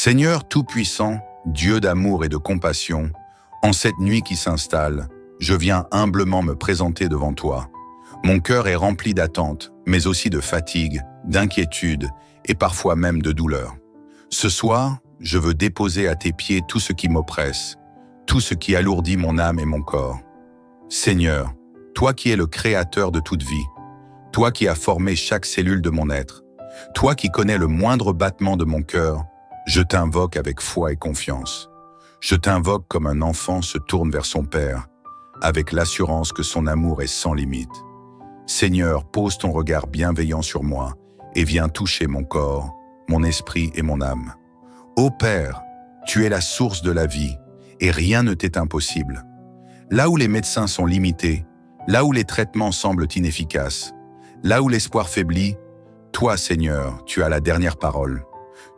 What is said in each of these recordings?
Seigneur Tout-Puissant, Dieu d'amour et de compassion, en cette nuit qui s'installe, je viens humblement me présenter devant toi. Mon cœur est rempli d'attente, mais aussi de fatigue, d'inquiétude et parfois même de douleur. Ce soir, je veux déposer à tes pieds tout ce qui m'oppresse, tout ce qui alourdit mon âme et mon corps. Seigneur, toi qui es le créateur de toute vie, toi qui as formé chaque cellule de mon être, toi qui connais le moindre battement de mon cœur, je t'invoque avec foi et confiance. Je t'invoque comme un enfant se tourne vers son Père, avec l'assurance que son amour est sans limite. Seigneur, pose ton regard bienveillant sur moi et viens toucher mon corps, mon esprit et mon âme. Ô Père, tu es la source de la vie et rien ne t'est impossible. Là où les médecins sont limités, là où les traitements semblent inefficaces, là où l'espoir faiblit, toi, Seigneur, tu as la dernière parole.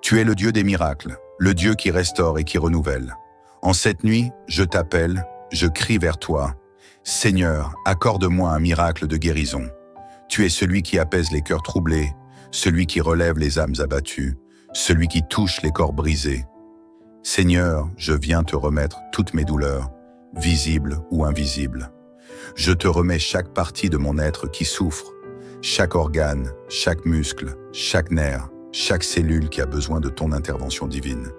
Tu es le Dieu des miracles, le Dieu qui restaure et qui renouvelle. En cette nuit, je t'appelle, je crie vers toi. Seigneur, accorde-moi un miracle de guérison. Tu es celui qui apaise les cœurs troublés, celui qui relève les âmes abattues, celui qui touche les corps brisés. Seigneur, je viens te remettre toutes mes douleurs, visibles ou invisibles. Je te remets chaque partie de mon être qui souffre, chaque organe, chaque muscle, chaque nerf, chaque cellule qui a besoin de ton intervention divine.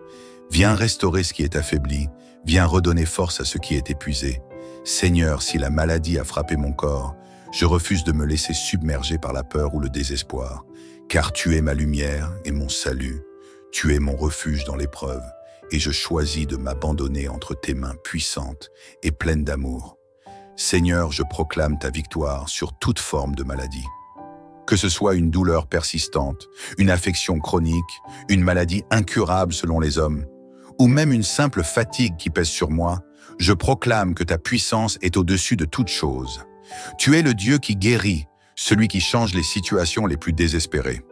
Viens restaurer ce qui est affaibli, viens redonner force à ce qui est épuisé. Seigneur, si la maladie a frappé mon corps, je refuse de me laisser submerger par la peur ou le désespoir, car tu es ma lumière et mon salut. Tu es mon refuge dans l'épreuve, et je choisis de m'abandonner entre tes mains puissantes et pleines d'amour. Seigneur, je proclame ta victoire sur toute forme de maladie. Que ce soit une douleur persistante, une affection chronique, une maladie incurable selon les hommes, ou même une simple fatigue qui pèse sur moi, je proclame que ta puissance est au-dessus de toute chose. Tu es le Dieu qui guérit, celui qui change les situations les plus désespérées.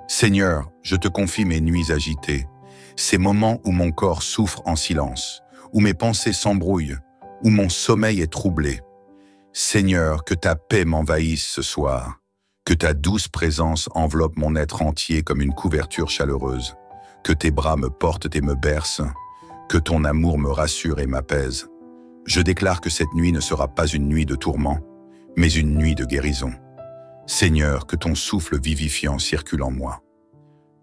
Seigneur, je te confie mes nuits agitées, ces moments où mon corps souffre en silence, où mes pensées s'embrouillent, où mon sommeil est troublé. Seigneur, que ta paix m'envahisse ce soir, que ta douce présence enveloppe mon être entier comme une couverture chaleureuse, que tes bras me portent et me bercent, que ton amour me rassure et m'apaise. Je déclare que cette nuit ne sera pas une nuit de tourment, mais une nuit de guérison. Seigneur, que ton souffle vivifiant circule en moi,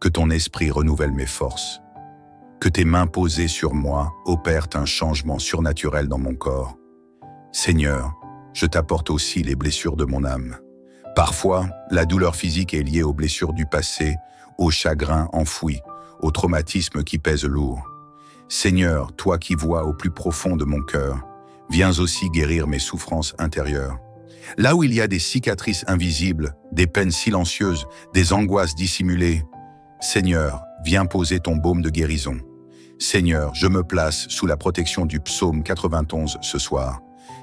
que ton esprit renouvelle mes forces, que tes mains posées sur moi opèrent un changement surnaturel dans mon corps. Seigneur, je t'apporte aussi les blessures de mon âme. Parfois, la douleur physique est liée aux blessures du passé, aux chagrins enfouis, aux traumatismes qui pèsent lourd. Seigneur, toi qui vois au plus profond de mon cœur, viens aussi guérir mes souffrances intérieures. Là où il y a des cicatrices invisibles, des peines silencieuses, des angoisses dissimulées, Seigneur, viens poser ton baume de guérison. Seigneur, je me place sous la protection du psaume 91 ce soir,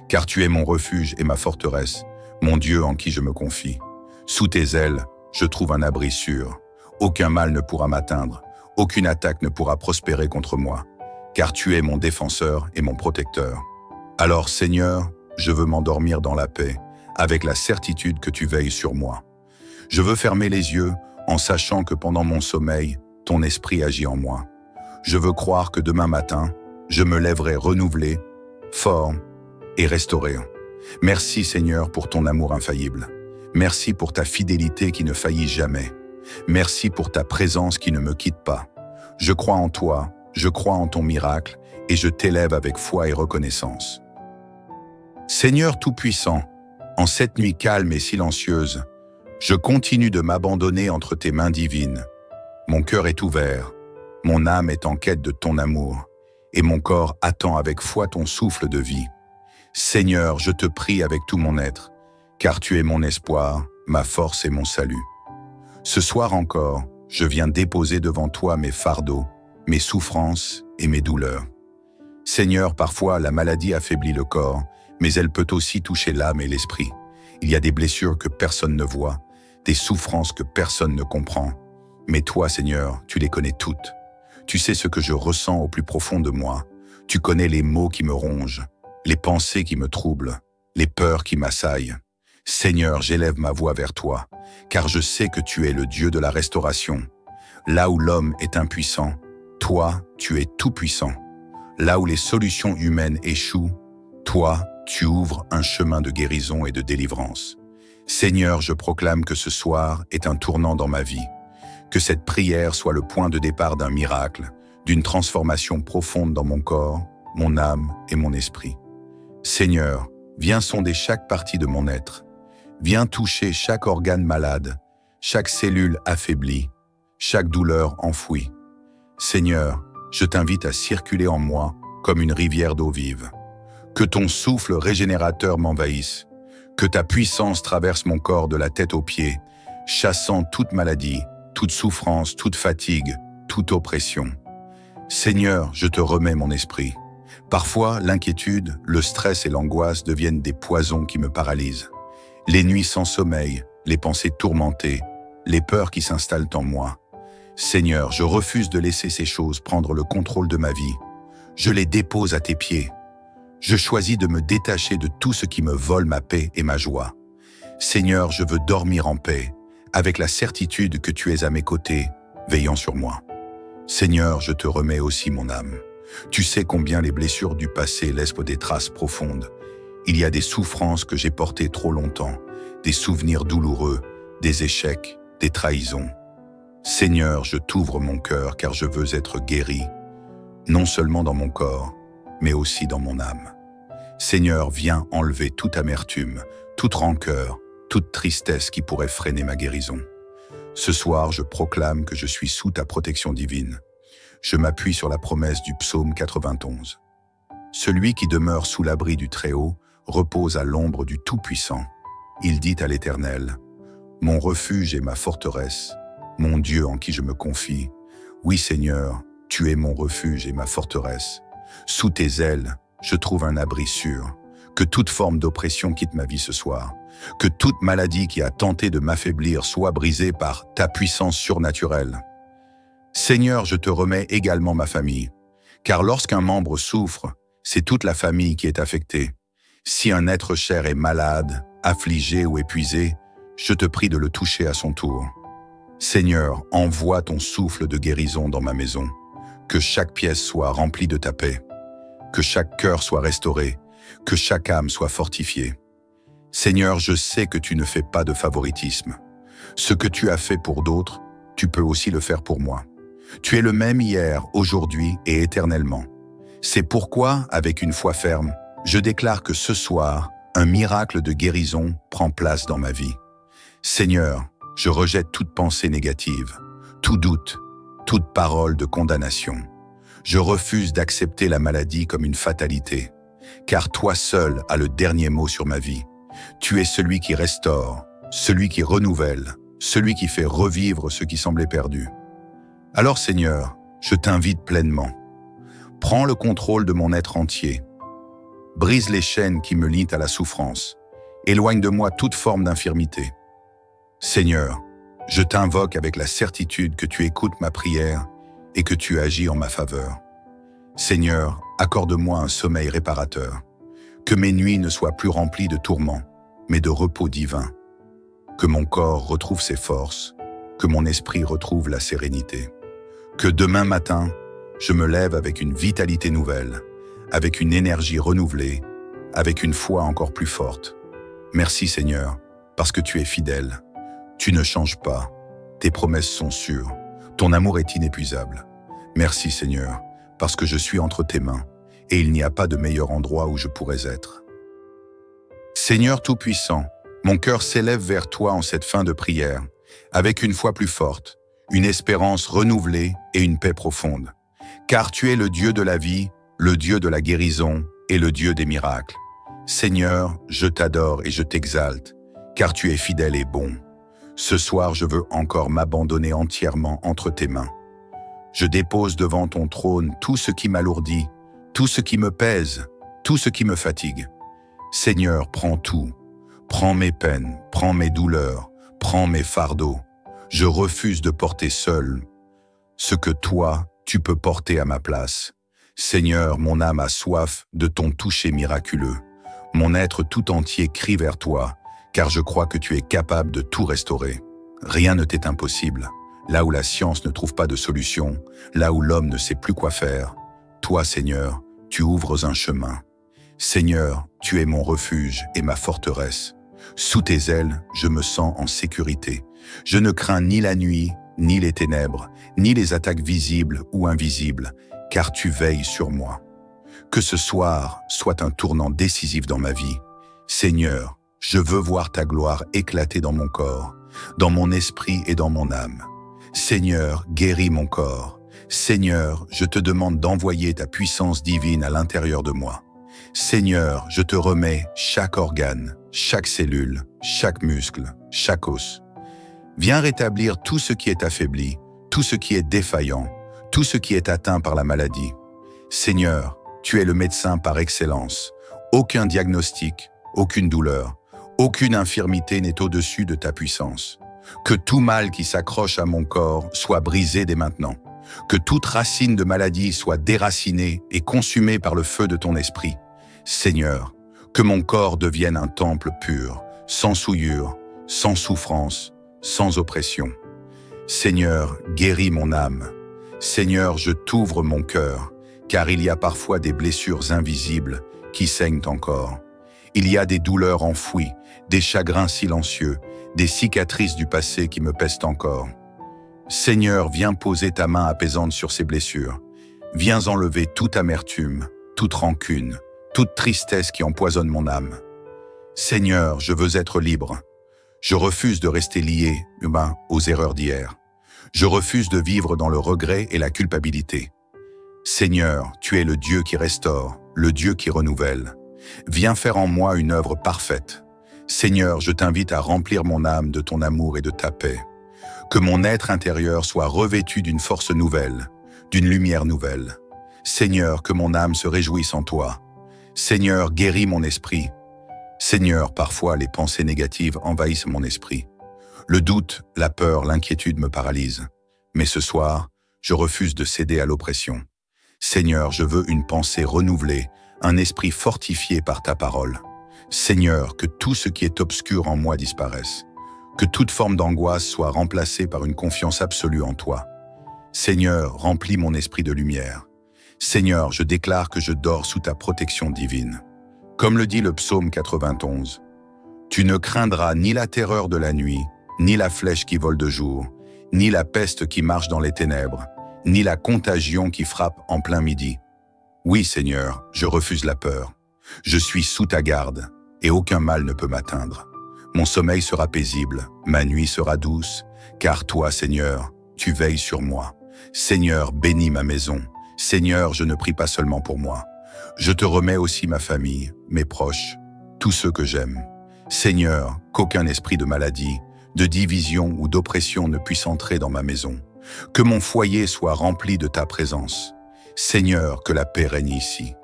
car tu es mon refuge et ma forteresse, mon Dieu en qui je me confie. Sous tes ailes, je trouve un abri sûr. Aucun mal ne pourra m'atteindre, aucune attaque ne pourra prospérer contre moi, car tu es mon défenseur et mon protecteur. Alors, Seigneur, je veux m'endormir dans la paix, avec la certitude que tu veilles sur moi. Je veux fermer les yeux en sachant que pendant mon sommeil, ton esprit agit en moi. Je veux croire que demain matin, je me lèverai renouvelé, fort et restauré. Merci Seigneur pour ton amour infaillible. Merci pour ta fidélité qui ne faillit jamais. Merci pour ta présence qui ne me quitte pas. Je crois en toi, je crois en ton miracle et je t'élève avec foi et reconnaissance. Seigneur Tout-Puissant, en cette nuit calme et silencieuse, je continue de m'abandonner entre tes mains divines. Mon cœur est ouvert, mon âme est en quête de ton amour et mon corps attend avec foi ton souffle de vie. Seigneur, je te prie avec tout mon être, car tu es mon espoir, ma force et mon salut. Ce soir encore, je viens déposer devant toi mes fardeaux, mes souffrances et mes douleurs. Seigneur, parfois la maladie affaiblit le corps, mais elle peut aussi toucher l'âme et l'esprit. Il y a des blessures que personne ne voit, des souffrances que personne ne comprend. Mais toi, Seigneur, tu les connais toutes. Tu sais ce que je ressens au plus profond de moi. Tu connais les maux qui me rongent, les pensées qui me troublent, les peurs qui m'assaillent. Seigneur, j'élève ma voix vers toi, car je sais que tu es le Dieu de la restauration. Là où l'homme est impuissant, Toi, tu es tout-puissant. Là où les solutions humaines échouent, toi, tu ouvres un chemin de guérison et de délivrance. Seigneur, je proclame que ce soir est un tournant dans ma vie, que cette prière soit le point de départ d'un miracle, d'une transformation profonde dans mon corps, mon âme et mon esprit. Seigneur, viens sonder chaque partie de mon être. Viens toucher chaque organe malade, chaque cellule affaiblie, chaque douleur enfouie. Seigneur, je t'invite à circuler en moi comme une rivière d'eau vive. Que ton souffle régénérateur m'envahisse, que ta puissance traverse mon corps de la tête aux pieds, chassant toute maladie, toute souffrance, toute fatigue, toute oppression. Seigneur, je te remets mon esprit. Parfois, l'inquiétude, le stress et l'angoisse deviennent des poisons qui me paralysent. Les nuits sans sommeil, les pensées tourmentées, les peurs qui s'installent en moi. Seigneur, je refuse de laisser ces choses prendre le contrôle de ma vie. Je les dépose à tes pieds. Je choisis de me détacher de tout ce qui me vole ma paix et ma joie. Seigneur, je veux dormir en paix, avec la certitude que tu es à mes côtés, veillant sur moi. Seigneur, je te remets aussi mon âme. Tu sais combien les blessures du passé laissent des traces profondes. Il y a des souffrances que j'ai portées trop longtemps, des souvenirs douloureux, des échecs, des trahisons. Seigneur, je t'ouvre mon cœur car je veux être guéri, non seulement dans mon corps, mais aussi dans mon âme. Seigneur, viens enlever toute amertume, toute rancœur, toute tristesse qui pourrait freiner ma guérison. Ce soir, je proclame que je suis sous ta protection divine. Je m'appuie sur la promesse du psaume 91. Celui qui demeure sous l'abri du Très-Haut repose à l'ombre du Tout-Puissant. Il dit à l'Éternel, « Mon refuge et ma forteresse, mon Dieu en qui je me confie. Oui Seigneur, tu es mon refuge et ma forteresse. Sous tes ailes, je trouve un abri sûr. Que toute forme d'oppression quitte ma vie ce soir. Que toute maladie qui a tenté de m'affaiblir soit brisée par ta puissance surnaturelle. Seigneur, je te remets également ma famille, car lorsqu'un membre souffre, c'est toute la famille qui est affectée. Si un être cher est malade, affligé ou épuisé, je te prie de le toucher à son tour. Seigneur, envoie ton souffle de guérison dans ma maison, que chaque pièce soit remplie de ta paix, que chaque cœur soit restauré, que chaque âme soit fortifiée. Seigneur, je sais que tu ne fais pas de favoritisme. Ce que tu as fait pour d'autres, tu peux aussi le faire pour moi. Tu es le même hier, aujourd'hui et éternellement. C'est pourquoi, avec une foi ferme, je déclare que ce soir, un miracle de guérison prend place dans ma vie. Seigneur, je rejette toute pensée négative, tout doute, toute parole de condamnation. Je refuse d'accepter la maladie comme une fatalité, car toi seul as le dernier mot sur ma vie. Tu es celui qui restaure, celui qui renouvelle, celui qui fait revivre ce qui semblait perdu. Alors Seigneur, je t'invite pleinement. Prends le contrôle de mon être entier. Brise les chaînes qui me lient à la souffrance. Éloigne de moi toute forme d'infirmité. Seigneur, je t'invoque avec la certitude que tu écoutes ma prière et que tu agis en ma faveur. Seigneur, accorde-moi un sommeil réparateur. Que mes nuits ne soient plus remplies de tourments, mais de repos divin. Que mon corps retrouve ses forces, que mon esprit retrouve la sérénité. Que demain matin, je me lève avec une vitalité nouvelle, avec une énergie renouvelée, avec une foi encore plus forte. Merci Seigneur, parce que tu es fidèle. Tu ne changes pas, tes promesses sont sûres, ton amour est inépuisable. Merci Seigneur, parce que je suis entre tes mains, et il n'y a pas de meilleur endroit où je pourrais être. Seigneur Tout-Puissant, mon cœur s'élève vers toi en cette fin de prière, avec une foi plus forte, une espérance renouvelée et une paix profonde. Car tu es le Dieu de la vie, le Dieu de la guérison et le Dieu des miracles. Seigneur, je t'adore et je t'exalte, car tu es fidèle et bon. Ce soir, je veux encore m'abandonner entièrement entre tes mains. Je dépose devant ton trône tout ce qui m'alourdit, tout ce qui me pèse, tout ce qui me fatigue. Seigneur, prends tout. Prends mes peines, prends mes douleurs, prends mes fardeaux. Je refuse de porter seul ce que toi, tu peux porter à ma place. Seigneur, mon âme a soif de ton toucher miraculeux. Mon être tout entier crie vers toi, car je crois que tu es capable de tout restaurer. Rien ne t'est impossible. là où la science ne trouve pas de solution, là où l'homme ne sait plus quoi faire. Toi, Seigneur, tu ouvres un chemin. Seigneur, tu es mon refuge et ma forteresse. Sous tes ailes, je me sens en sécurité. Je ne crains ni la nuit, ni les ténèbres, ni les attaques visibles ou invisibles, car tu veilles sur moi. Que ce soir soit un tournant décisif dans ma vie. Seigneur, je veux voir ta gloire éclater dans mon corps, dans mon esprit et dans mon âme. Seigneur, guéris mon corps. Seigneur, je te demande d'envoyer ta puissance divine à l'intérieur de moi. Seigneur, je te remets chaque organe, chaque cellule, chaque muscle, chaque os. Viens rétablir tout ce qui est affaibli, tout ce qui est défaillant, tout ce qui est atteint par la maladie. Seigneur, tu es le médecin par excellence. Aucun diagnostic, aucune douleur, aucune infirmité n'est au-dessus de ta puissance. Que tout mal qui s'accroche à mon corps soit brisé dès maintenant. Que toute racine de maladie soit déracinée et consumée par le feu de ton esprit. Seigneur, que mon corps devienne un temple pur, sans souillure, sans souffrance, sans oppression. Seigneur, guéris mon âme. Seigneur, je t'ouvre mon cœur, car il y a parfois des blessures invisibles qui saignent encore. Il y a des douleurs enfouies, des chagrins silencieux, des cicatrices du passé qui me pèsent encore. Seigneur, viens poser ta main apaisante sur ces blessures. Viens enlever toute amertume, toute rancune, toute tristesse qui empoisonne mon âme. Seigneur, je veux être libre. Je refuse de rester lié, humain, aux erreurs d'hier. Je refuse de vivre dans le regret et la culpabilité. Seigneur, tu es le Dieu qui restaure, le Dieu qui renouvelle. Viens faire en moi une œuvre parfaite. Seigneur, je t'invite à remplir mon âme de ton amour et de ta paix. Que mon être intérieur soit revêtu d'une force nouvelle, d'une lumière nouvelle. Seigneur, que mon âme se réjouisse en toi. Seigneur, guéris mon esprit. Seigneur, parfois les pensées négatives envahissent mon esprit. Le doute, la peur, l'inquiétude me paralysent. Mais ce soir, je refuse de céder à l'oppression. Seigneur, je veux une pensée renouvelée, un esprit fortifié par ta parole. Seigneur, que tout ce qui est obscur en moi disparaisse. Que toute forme d'angoisse soit remplacée par une confiance absolue en toi. Seigneur, remplis mon esprit de lumière. Seigneur, je déclare que je dors sous ta protection divine. Comme le dit le psaume 91, « Tu ne craindras ni la terreur de la nuit, ni la flèche qui vole de jour, ni la peste qui marche dans les ténèbres, ni la contagion qui frappe en plein midi. Oui, Seigneur, je refuse la peur. Je suis sous ta garde, et aucun mal ne peut m'atteindre. Mon sommeil sera paisible, ma nuit sera douce, car toi, Seigneur, tu veilles sur moi. Seigneur, bénis ma maison. Seigneur, je ne prie pas seulement pour moi. Je te remets aussi ma famille, mes proches, tous ceux que j'aime. Seigneur, qu'aucun esprit de maladie, de division ou d'oppression ne puisse entrer dans ma maison. Que mon foyer soit rempli de ta présence. Seigneur, que la paix règne ici.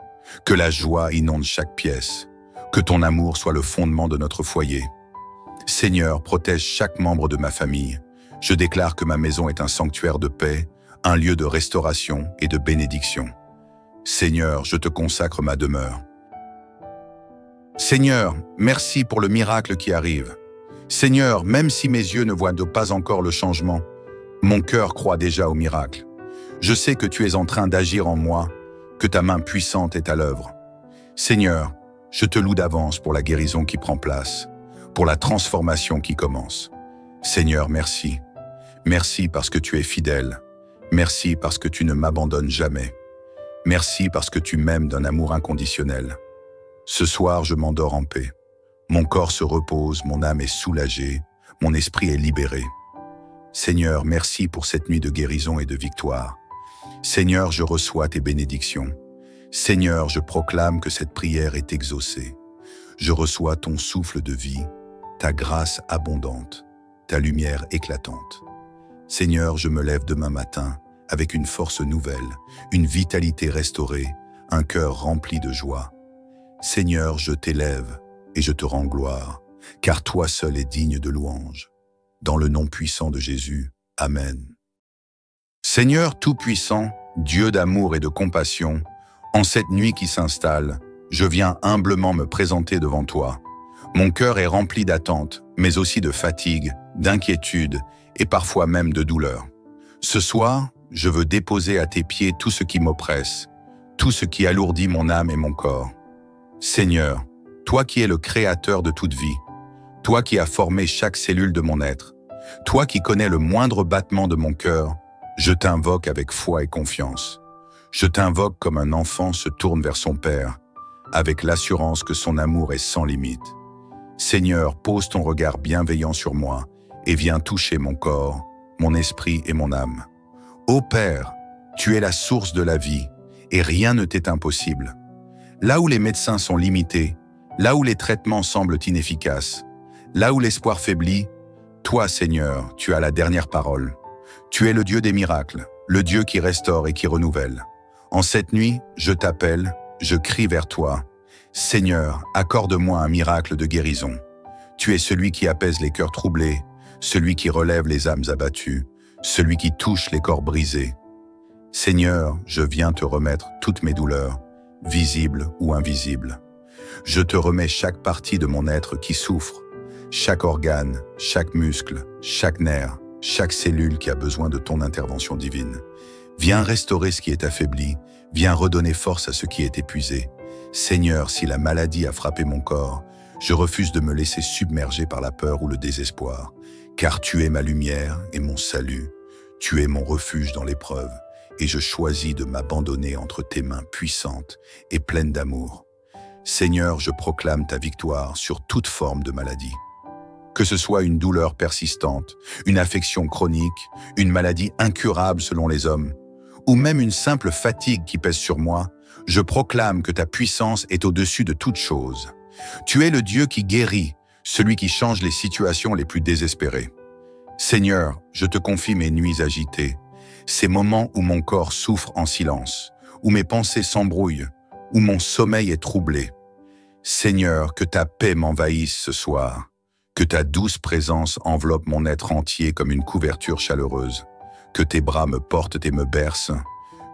Que la joie inonde chaque pièce. Que ton amour soit le fondement de notre foyer. Seigneur, protège chaque membre de ma famille. Je déclare que ma maison est un sanctuaire de paix, un lieu de restauration et de bénédiction. Seigneur, je te consacre ma demeure. Seigneur, merci pour le miracle qui arrive. Seigneur, même si mes yeux ne voient pas encore le changement, mon cœur croit déjà au miracle. Je sais que tu es en train d'agir en moi, que ta main puissante est à l'œuvre. Seigneur, je te loue d'avance pour la guérison qui prend place, pour la transformation qui commence. Seigneur, merci. Merci parce que tu es fidèle. Merci parce que tu ne m'abandonnes jamais. Merci parce que tu m'aimes d'un amour inconditionnel. Ce soir, je m'endors en paix. Mon corps se repose, mon âme est soulagée, mon esprit est libéré. Seigneur, merci pour cette nuit de guérison et de victoire. Seigneur, je reçois tes bénédictions. Seigneur, je proclame que cette prière est exaucée. Je reçois ton souffle de vie, ta grâce abondante, ta lumière éclatante. Seigneur, je me lève demain matin avec une force nouvelle, une vitalité restaurée, un cœur rempli de joie. Seigneur, je t'élève et je te rends gloire, car toi seul es digne de louange. Dans le nom puissant de Jésus, Amen. Seigneur Tout-Puissant, Dieu d'amour et de compassion, en cette nuit qui s'installe, je viens humblement me présenter devant toi. Mon cœur est rempli d'attente, mais aussi de fatigue, d'inquiétude et parfois même de douleur. Ce soir, je veux déposer à tes pieds tout ce qui m'oppresse, tout ce qui alourdit mon âme et mon corps. Seigneur, toi qui es le créateur de toute vie, toi qui as formé chaque cellule de mon être, toi qui connais le moindre battement de mon cœur, je t'invoque avec foi et confiance. Je t'invoque comme un enfant se tourne vers son Père, avec l'assurance que son amour est sans limite. Seigneur, pose ton regard bienveillant sur moi et viens toucher mon corps, mon esprit et mon âme. Ô Père, tu es la source de la vie et rien ne t'est impossible. Là où les médecins sont limités, là où les traitements semblent inefficaces, là où l'espoir faiblit, toi, Seigneur, tu as la dernière parole. Tu es le Dieu des miracles, le Dieu qui restaure et qui renouvelle. En cette nuit, je t'appelle, je crie vers toi. Seigneur, accorde-moi un miracle de guérison. Tu es celui qui apaise les cœurs troublés, celui qui relève les âmes abattues, celui qui touche les corps brisés. Seigneur, je viens te remettre toutes mes douleurs, visibles ou invisibles. Je te remets chaque partie de mon être qui souffre, chaque organe, chaque muscle, chaque nerf, chaque cellule qui a besoin de ton intervention divine. Viens restaurer ce qui est affaibli, viens redonner force à ce qui est épuisé. Seigneur, si la maladie a frappé mon corps, je refuse de me laisser submerger par la peur ou le désespoir, car tu es ma lumière et mon salut. Tu es mon refuge dans l'épreuve, et je choisis de m'abandonner entre tes mains puissantes et pleines d'amour. Seigneur, je proclame ta victoire sur toute forme de maladie. Que ce soit une douleur persistante, une affection chronique, une maladie incurable selon les hommes, ou même une simple fatigue qui pèse sur moi, je proclame que ta puissance est au-dessus de toute chose. Tu es le Dieu qui guérit, celui qui change les situations les plus désespérées. Seigneur, je te confie mes nuits agitées, ces moments où mon corps souffre en silence, où mes pensées s'embrouillent, où mon sommeil est troublé. Seigneur, que ta paix m'envahisse ce soir, que ta douce présence enveloppe mon être entier comme une couverture chaleureuse, que tes bras me portent et me bercent,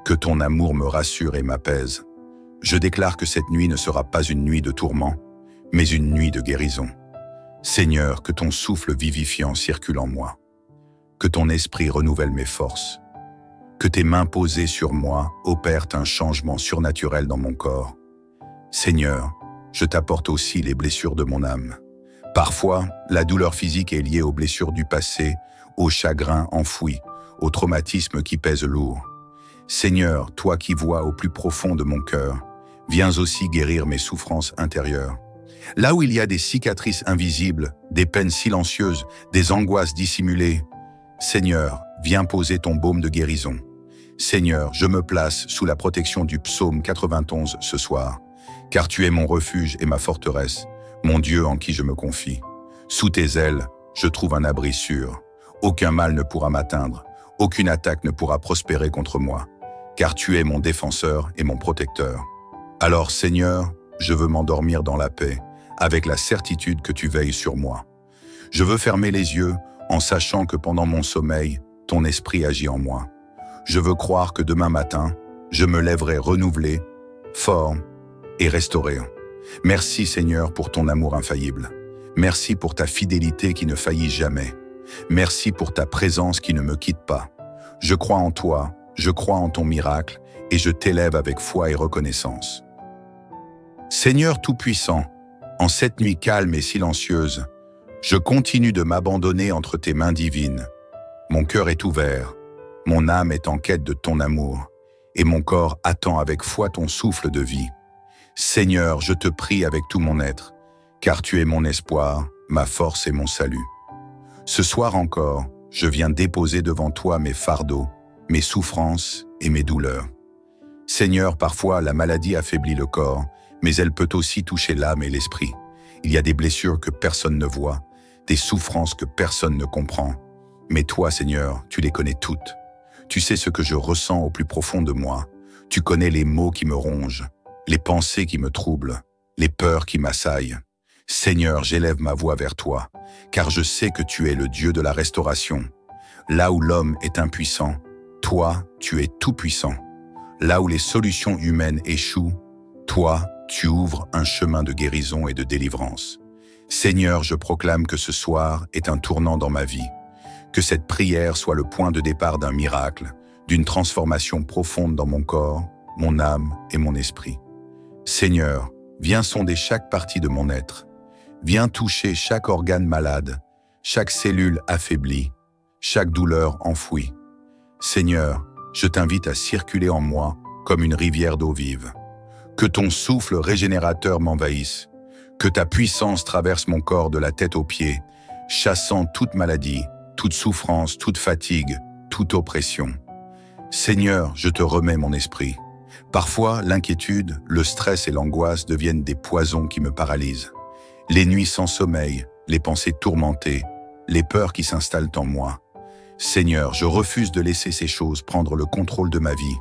que ton amour me rassure et m'apaise. Je déclare que cette nuit ne sera pas une nuit de tourment, mais une nuit de guérison. Seigneur, que ton souffle vivifiant circule en moi, que ton esprit renouvelle mes forces, que tes mains posées sur moi opèrent un changement surnaturel dans mon corps. Seigneur, je t'apporte aussi les blessures de mon âme. Parfois, la douleur physique est liée aux blessures du passé, aux chagrins enfouis, aux traumatismes qui pèsent lourd. Seigneur, toi qui vois au plus profond de mon cœur, viens aussi guérir mes souffrances intérieures. Là où il y a des cicatrices invisibles, des peines silencieuses, des angoisses dissimulées, Seigneur, viens poser ton baume de guérison. Seigneur, je me place sous la protection du psaume 91 ce soir, car tu es mon refuge et ma forteresse, mon Dieu en qui je me confie. Sous tes ailes, je trouve un abri sûr. Aucun mal ne pourra m'atteindre, aucune attaque ne pourra prospérer contre moi, car tu es mon défenseur et mon protecteur. Alors, Seigneur, je veux m'endormir dans la paix, avec la certitude que tu veilles sur moi. Je veux fermer les yeux en sachant que pendant mon sommeil, ton esprit agit en moi. Je veux croire que demain matin, je me lèverai renouvelé, fort et restauré. Merci Seigneur pour ton amour infaillible. Merci pour ta fidélité qui ne faillit jamais. Merci pour ta présence qui ne me quitte pas. Je crois en toi, je crois en ton miracle et je t'élève avec foi et reconnaissance. Seigneur Tout-Puissant, en cette nuit calme et silencieuse, je continue de m'abandonner entre tes mains divines. Mon cœur est ouvert, mon âme est en quête de ton amour, et mon corps attend avec foi ton souffle de vie. Seigneur, je te prie avec tout mon être, car tu es mon espoir, ma force et mon salut. Ce soir encore, je viens déposer devant toi mes fardeaux, mes souffrances et mes douleurs. Seigneur, parfois la maladie affaiblit le corps, mais elle peut aussi toucher l'âme et l'esprit. Il y a des blessures que personne ne voit, des souffrances que personne ne comprend. Mais toi, Seigneur, tu les connais toutes. Tu sais ce que je ressens au plus profond de moi. Tu connais les maux qui me rongent, les pensées qui me troublent, les peurs qui m'assaillent. Seigneur, j'élève ma voix vers toi, car je sais que tu es le Dieu de la restauration. Là où l'homme est impuissant, toi, tu es tout-puissant. Là où les solutions humaines échouent, toi, tu ouvres un chemin de guérison et de délivrance. Seigneur, je proclame que ce soir est un tournant dans ma vie, Que cette prière soit le point de départ d'un miracle, d'une transformation profonde dans mon corps, mon âme et mon esprit. Seigneur, viens sonder chaque partie de mon être. Viens toucher chaque organe malade, chaque cellule affaiblie, chaque douleur enfouie. Seigneur, je t'invite à circuler en moi comme une rivière d'eau vive. Que ton souffle régénérateur m'envahisse, que ta puissance traverse mon corps de la tête aux pieds, chassant toute maladie, toute souffrance, toute fatigue, toute oppression. Seigneur, je te remets mon esprit. Parfois, l'inquiétude, le stress et l'angoisse deviennent des poisons qui me paralysent. Les nuits sans sommeil, les pensées tourmentées, les peurs qui s'installent en moi. Seigneur, je refuse de laisser ces choses prendre le contrôle de ma vie.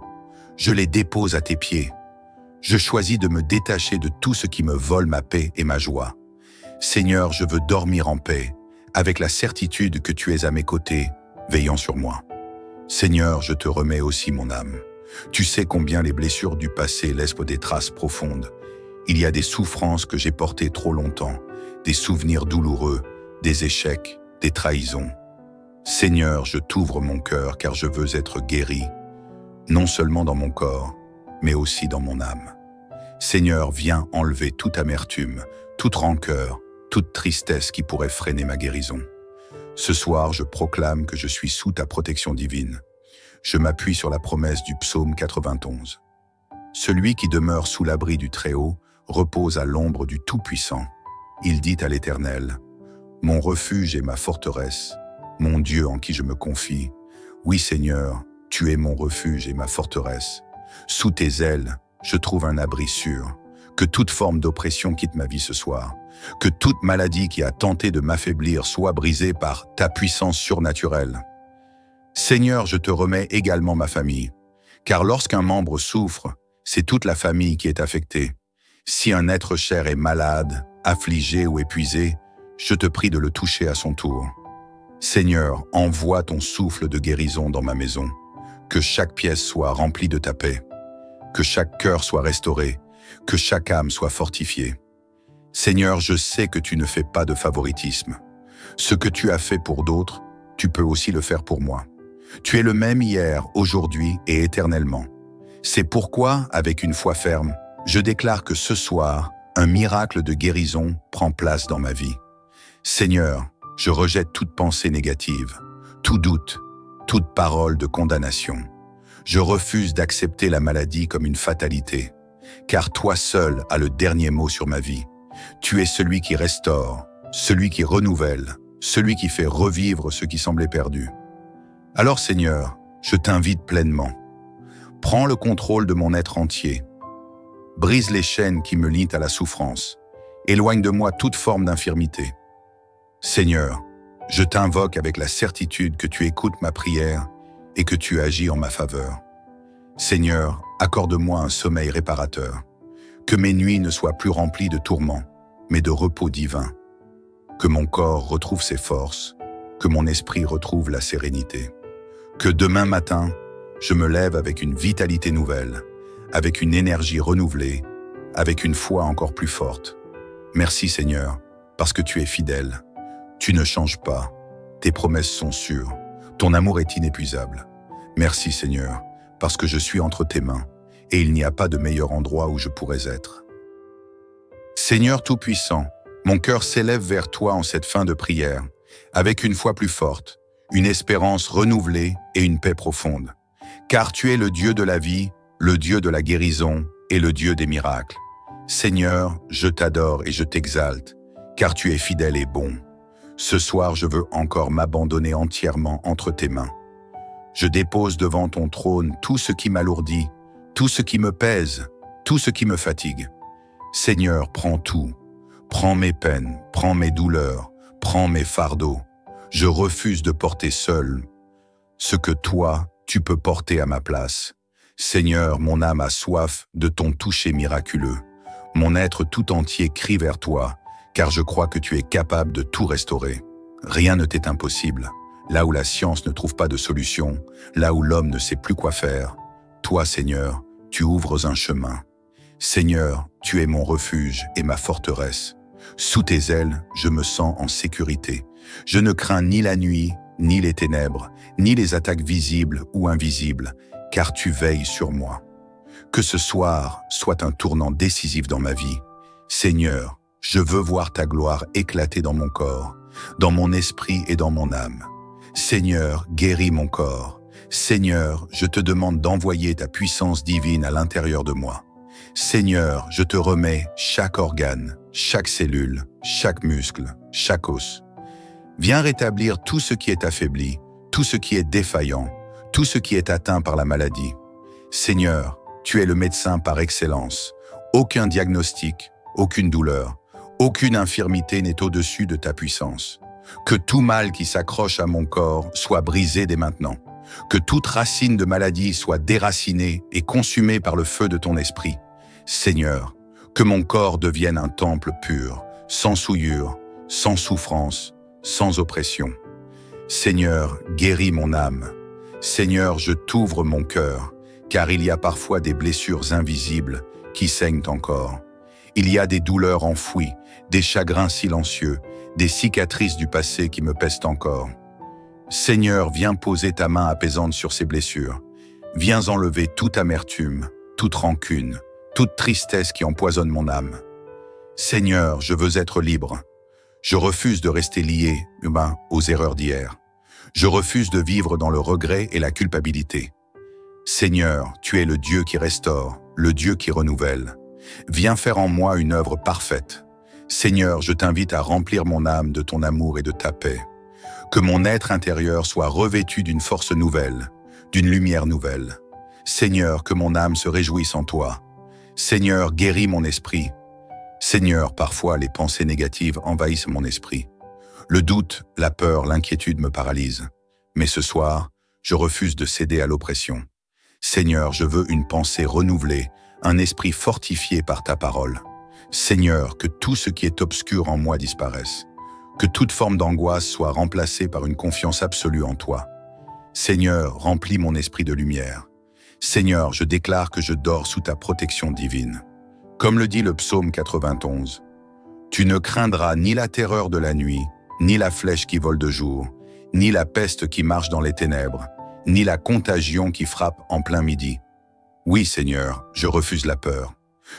Je les dépose à tes pieds. Je choisis de me détacher de tout ce qui me vole ma paix et ma joie. Seigneur, je veux dormir en paix, avec la certitude que tu es à mes côtés, veillant sur moi. Seigneur, je te remets aussi mon âme. Tu sais combien les blessures du passé laissent des traces profondes. Il y a des souffrances que j'ai portées trop longtemps, des souvenirs douloureux, des échecs, des trahisons. Seigneur, je t'ouvre mon cœur car je veux être guéri, non seulement dans mon corps, mais aussi dans mon âme. Seigneur, viens enlever toute amertume, toute rancœur, toute tristesse qui pourrait freiner ma guérison. Ce soir, je proclame que je suis sous ta protection divine. Je m'appuie sur la promesse du psaume 91. Celui qui demeure sous l'abri du Très-Haut repose à l'ombre du Tout-Puissant. Il dit à l'Éternel, « Mon refuge et ma forteresse, mon Dieu en qui je me confie. Oui Seigneur, tu es mon refuge et ma forteresse. Sous tes ailes, je trouve un abri sûr. Que toute forme d'oppression quitte ma vie ce soir. Que toute maladie qui a tenté de m'affaiblir soit brisée par ta puissance surnaturelle. Seigneur, je te remets également ma famille, car lorsqu'un membre souffre, c'est toute la famille qui est affectée. Si un être cher est malade, affligé ou épuisé, je te prie de le toucher à son tour. Seigneur, envoie ton souffle de guérison dans ma maison, que chaque pièce soit remplie de ta paix, que chaque cœur soit restauré, que chaque âme soit fortifiée. Seigneur, je sais que tu ne fais pas de favoritisme. Ce que tu as fait pour d'autres, tu peux aussi le faire pour moi. Tu es le même hier, aujourd'hui et éternellement. C'est pourquoi, avec une foi ferme, je déclare que ce soir, un miracle de guérison prend place dans ma vie. Seigneur, je rejette toute pensée négative, tout doute, toute parole de condamnation. Je refuse d'accepter la maladie comme une fatalité, car toi seul as le dernier mot sur ma vie. Tu es celui qui restaure, celui qui renouvelle, celui qui fait revivre ce qui semblait perdu. Alors Seigneur, je t'invite pleinement. Prends le contrôle de mon être entier. Brise les chaînes qui me lient à la souffrance. Éloigne de moi toute forme d'infirmité. Seigneur, je t'invoque avec la certitude que tu écoutes ma prière et que tu agis en ma faveur. Seigneur, accorde-moi un sommeil réparateur. Que mes nuits ne soient plus remplies de tourments, mais de repos divin. Que mon corps retrouve ses forces, que mon esprit retrouve la sérénité. Que demain matin, je me lève avec une vitalité nouvelle, avec une énergie renouvelée, avec une foi encore plus forte. Merci Seigneur, parce que tu es fidèle. Tu ne changes pas, tes promesses sont sûres, ton amour est inépuisable. Merci Seigneur, parce que je suis entre tes mains, et il n'y a pas de meilleur endroit où je pourrais être. Seigneur Tout-Puissant, mon cœur s'élève vers toi en cette fin de prière, avec une foi plus forte, une espérance renouvelée et une paix profonde. Car tu es le Dieu de la vie, le Dieu de la guérison et le Dieu des miracles. Seigneur, je t'adore et je t'exalte, car tu es fidèle et bon. Ce soir, je veux encore m'abandonner entièrement entre tes mains. Je dépose devant ton trône tout ce qui m'alourdit, tout ce qui me pèse, tout ce qui me fatigue. Seigneur, prends tout. Prends mes peines, prends mes douleurs, prends mes fardeaux. Je refuse de porter seul ce que toi, tu peux porter à ma place. Seigneur, mon âme a soif de ton toucher miraculeux. Mon être tout entier crie vers toi, car je crois que tu es capable de tout restaurer. Rien ne t'est impossible. Là où la science ne trouve pas de solution, là où l'homme ne sait plus quoi faire, toi, Seigneur, tu ouvres un chemin. Seigneur, tu es mon refuge et ma forteresse. Sous tes ailes, je me sens en sécurité. Je ne crains ni la nuit, ni les ténèbres, ni les attaques visibles ou invisibles, car tu veilles sur moi. Que ce soir soit un tournant décisif dans ma vie. Seigneur, je veux voir ta gloire éclater dans mon corps, dans mon esprit et dans mon âme. Seigneur, guéris mon corps. Seigneur, je te demande d'envoyer ta puissance divine à l'intérieur de moi. Seigneur, je te remets chaque organe, chaque cellule, chaque muscle, chaque os. Viens rétablir tout ce qui est affaibli, tout ce qui est défaillant, tout ce qui est atteint par la maladie. Seigneur, tu es le médecin par excellence. Aucun diagnostic, aucune douleur, aucune infirmité n'est au-dessus de ta puissance. Que tout mal qui s'accroche à mon corps soit brisé dès maintenant. Que toute racine de maladie soit déracinée et consumée par le feu de ton esprit. Seigneur, que mon corps devienne un temple pur, sans souillure, sans souffrance, sans oppression. Seigneur, guéris mon âme. Seigneur, je t'ouvre mon cœur, car il y a parfois des blessures invisibles qui saignent encore. Il y a des douleurs enfouies, des chagrins silencieux, des cicatrices du passé qui me pèsent encore. Seigneur, viens poser ta main apaisante sur ces blessures. Viens enlever toute amertume, toute rancune, toute tristesse qui empoisonne mon âme. Seigneur, je veux être libre. Je refuse de rester lié, humain, aux erreurs d'hier. Je refuse de vivre dans le regret et la culpabilité. Seigneur, tu es le Dieu qui restaure, le Dieu qui renouvelle. Viens faire en moi une œuvre parfaite. Seigneur, je t'invite à remplir mon âme de ton amour et de ta paix. Que mon être intérieur soit revêtu d'une force nouvelle, d'une lumière nouvelle. Seigneur, que mon âme se réjouisse en toi. Seigneur, guéris mon esprit. Seigneur, parfois les pensées négatives envahissent mon esprit. Le doute, la peur, l'inquiétude me paralysent. Mais ce soir, je refuse de céder à l'oppression. Seigneur, je veux une pensée renouvelée, un esprit fortifié par ta parole. Seigneur, que tout ce qui est obscur en moi disparaisse. Que toute forme d'angoisse soit remplacée par une confiance absolue en toi. Seigneur, remplis mon esprit de lumière. Seigneur, je déclare que je dors sous ta protection divine. Comme le dit le psaume 91, « Tu ne craindras ni la terreur de la nuit, ni la flèche qui vole de jour, ni la peste qui marche dans les ténèbres, ni la contagion qui frappe en plein midi. Oui, Seigneur, je refuse la peur.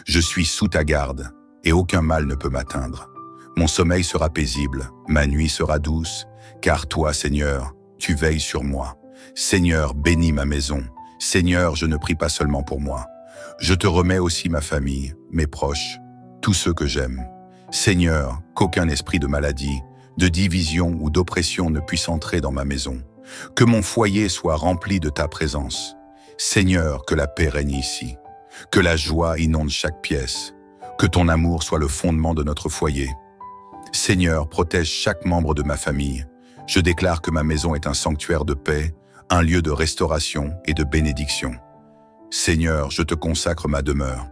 Je suis sous ta garde, et aucun mal ne peut m'atteindre. Mon sommeil sera paisible, ma nuit sera douce, car toi, Seigneur, tu veilles sur moi. Seigneur, bénis ma maison. Seigneur, je ne prie pas seulement pour moi. Je te remets aussi ma famille, mes proches, tous ceux que j'aime. Seigneur, qu'aucun esprit de maladie, de division ou d'oppression ne puisse entrer dans ma maison. Que mon foyer soit rempli de ta présence. Seigneur, que la paix règne ici. Que la joie inonde chaque pièce. Que ton amour soit le fondement de notre foyer. Seigneur, protège chaque membre de ma famille. Je déclare que ma maison est un sanctuaire de paix, un lieu de restauration et de bénédiction. Seigneur, je te consacre ma demeure.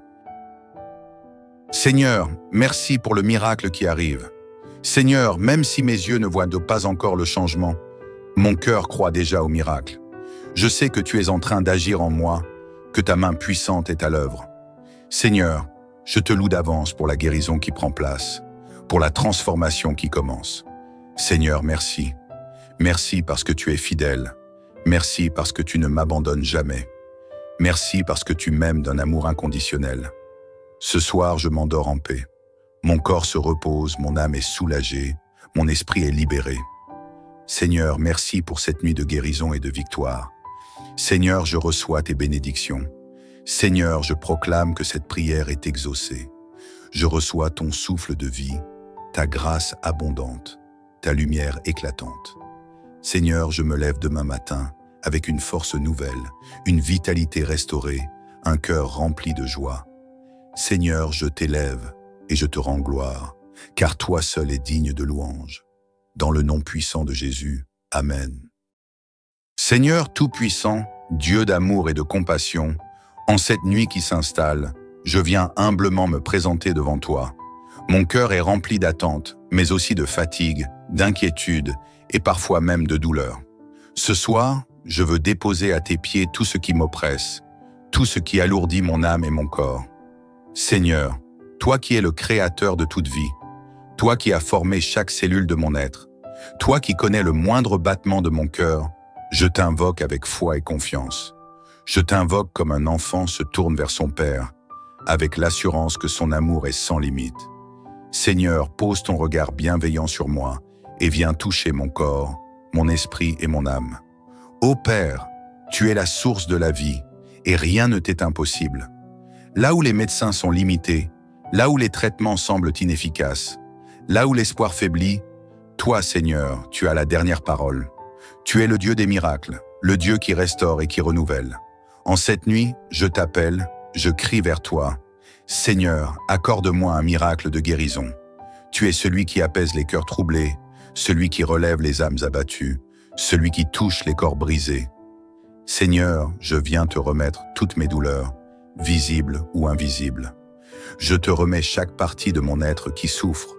Seigneur, merci pour le miracle qui arrive. Seigneur, même si mes yeux ne voient pas encore le changement, mon cœur croit déjà au miracle. Je sais que tu es en train d'agir en moi, que ta main puissante est à l'œuvre. Seigneur, je te loue d'avance pour la guérison qui prend place, pour la transformation qui commence. Seigneur, merci. Merci parce que tu es fidèle. Merci parce que tu ne m'abandonnes jamais. Merci parce que tu m'aimes d'un amour inconditionnel. Ce soir, je m'endors en paix. Mon corps se repose, mon âme est soulagée, mon esprit est libéré. Seigneur, merci pour cette nuit de guérison et de victoire. Seigneur, je reçois tes bénédictions. Seigneur, je proclame que cette prière est exaucée. Je reçois ton souffle de vie, ta grâce abondante, ta lumière éclatante. Seigneur, je me lève demain matin avec une force nouvelle, une vitalité restaurée, un cœur rempli de joie. Seigneur, je t'élève et je te rends gloire, car toi seul es digne de louange. Dans le nom puissant de Jésus, Amen. Seigneur Tout-Puissant, Dieu d'amour et de compassion, en cette nuit qui s'installe, je viens humblement me présenter devant toi. Mon cœur est rempli d'attente, mais aussi de fatigue, d'inquiétude et parfois même de douleur. Ce soir, je veux déposer à tes pieds tout ce qui m'oppresse, tout ce qui alourdit mon âme et mon corps. Seigneur, toi qui es le créateur de toute vie, toi qui as formé chaque cellule de mon être, Toi qui connais le moindre battement de mon cœur, je t'invoque avec foi et confiance. Je t'invoque comme un enfant se tourne vers son Père, avec l'assurance que son amour est sans limite. Seigneur, pose ton regard bienveillant sur moi et viens toucher mon corps, mon esprit et mon âme. Ô Père, tu es la source de la vie et rien ne t'est impossible. Là où les médecins sont limités, là où les traitements semblent inefficaces, là où l'espoir faiblit, toi, Seigneur, tu as la dernière parole. Tu es le Dieu des miracles, le Dieu qui restaure et qui renouvelle. En cette nuit, je t'appelle, je crie vers toi. Seigneur, accorde-moi un miracle de guérison. Tu es celui qui apaise les cœurs troublés, celui qui relève les âmes abattues, celui qui touche les corps brisés. Seigneur, je viens te remettre toutes mes douleurs, visibles ou invisibles. Je te remets chaque partie de mon être qui souffre,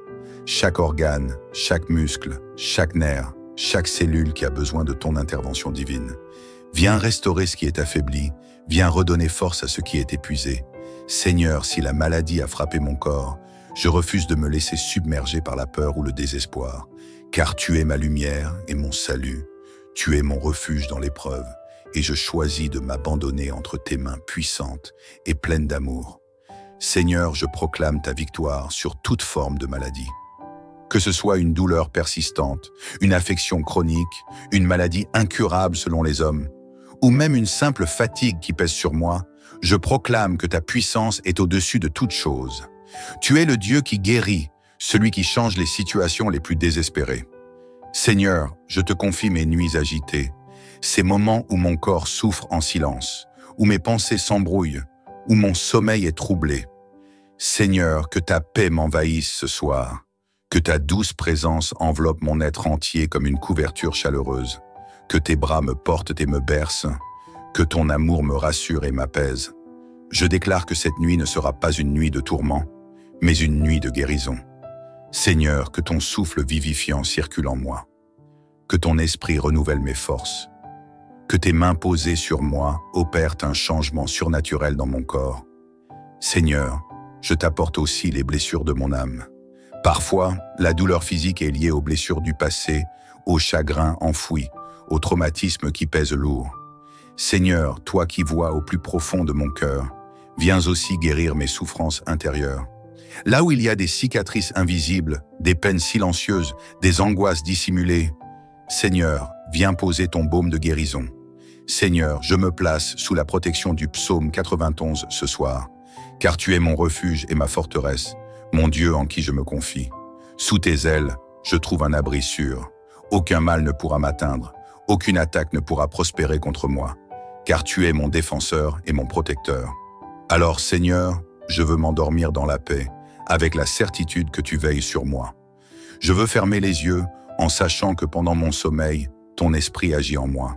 chaque organe, chaque muscle, chaque nerf, chaque cellule qui a besoin de ton intervention divine. Viens restaurer ce qui est affaibli, viens redonner force à ce qui est épuisé. Seigneur, si la maladie a frappé mon corps, je refuse de me laisser submerger par la peur ou le désespoir, car tu es ma lumière et mon salut. Tu es mon refuge dans l'épreuve, et je choisis de m'abandonner entre tes mains puissantes et pleines d'amour. Seigneur, je proclame ta victoire sur toute forme de maladie. Que ce soit une douleur persistante, une affection chronique, une maladie incurable selon les hommes, ou même une simple fatigue qui pèse sur moi, je proclame que ta puissance est au-dessus de toute chose. Tu es le Dieu qui guérit, celui qui change les situations les plus désespérées. Seigneur, je te confie mes nuits agitées, ces moments où mon corps souffre en silence, où mes pensées s'embrouillent, où mon sommeil est troublé. Seigneur, que ta paix m'envahisse ce soir, que ta douce présence enveloppe mon être entier comme une couverture chaleureuse, que tes bras me portent et me bercent, que ton amour me rassure et m'apaise. Je déclare que cette nuit ne sera pas une nuit de tourment, mais une nuit de guérison. Seigneur, que ton souffle vivifiant circule en moi, que ton esprit renouvelle mes forces, que tes mains posées sur moi opèrent un changement surnaturel dans mon corps. Seigneur, je t'apporte aussi les blessures de mon âme. Parfois, la douleur physique est liée aux blessures du passé, aux chagrins enfouis, aux traumatismes qui pèsent lourd. Seigneur, toi qui vois au plus profond de mon cœur, viens aussi guérir mes souffrances intérieures. Là où il y a des cicatrices invisibles, des peines silencieuses, des angoisses dissimulées, Seigneur, viens poser ton baume de guérison. Seigneur, je me place sous la protection du psaume 91 ce soir, car tu es mon refuge et ma forteresse, mon Dieu en qui je me confie. Sous tes ailes, je trouve un abri sûr. Aucun mal ne pourra m'atteindre, aucune attaque ne pourra prospérer contre moi, car tu es mon défenseur et mon protecteur. Alors, Seigneur, je veux m'endormir dans la paix, avec la certitude que tu veilles sur moi. Je veux fermer les yeux en sachant que pendant mon sommeil, ton esprit agit en moi.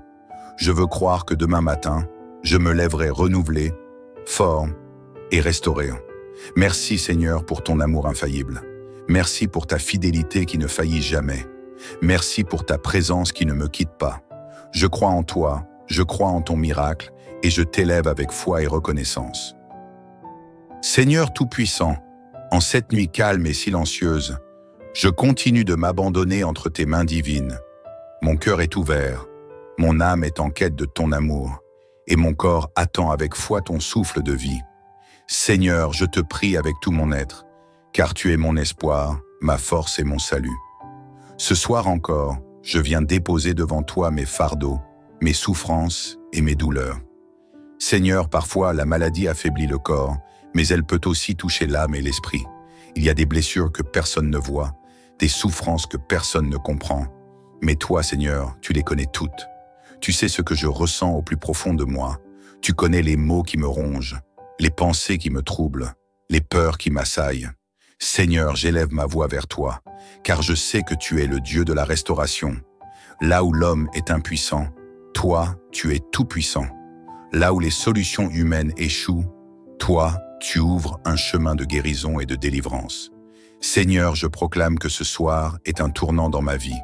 Je veux croire que demain matin, je me lèverai renouvelé, fort et restauré. Merci Seigneur pour ton amour infaillible. Merci pour ta fidélité qui ne faillit jamais. Merci pour ta présence qui ne me quitte pas. Je crois en toi, je crois en ton miracle et je t'élève avec foi et reconnaissance. Seigneur Tout-Puissant, en cette nuit calme et silencieuse, je continue de m'abandonner entre tes mains divines. Mon cœur est ouvert, mon âme est en quête de ton amour, et mon corps attend avec foi ton souffle de vie. Seigneur, je te prie avec tout mon être, car tu es mon espoir, ma force et mon salut. Ce soir encore, je viens déposer devant toi mes fardeaux, mes souffrances et mes douleurs. Seigneur, parfois la maladie affaiblit le corps, mais elle peut aussi toucher l'âme et l'esprit. Il y a des blessures que personne ne voit, des souffrances que personne ne comprend. Mais toi, Seigneur, tu les connais toutes. Tu sais ce que je ressens au plus profond de moi. Tu connais les maux qui me rongent, les pensées qui me troublent, les peurs qui m'assaillent. Seigneur, j'élève ma voix vers toi, car je sais que tu es le Dieu de la restauration. Là où l'homme est impuissant, toi, tu es tout-puissant. Là où les solutions humaines échouent, toi, tu ouvres un chemin de guérison et de délivrance. Seigneur, je proclame que ce soir est un tournant dans ma vie,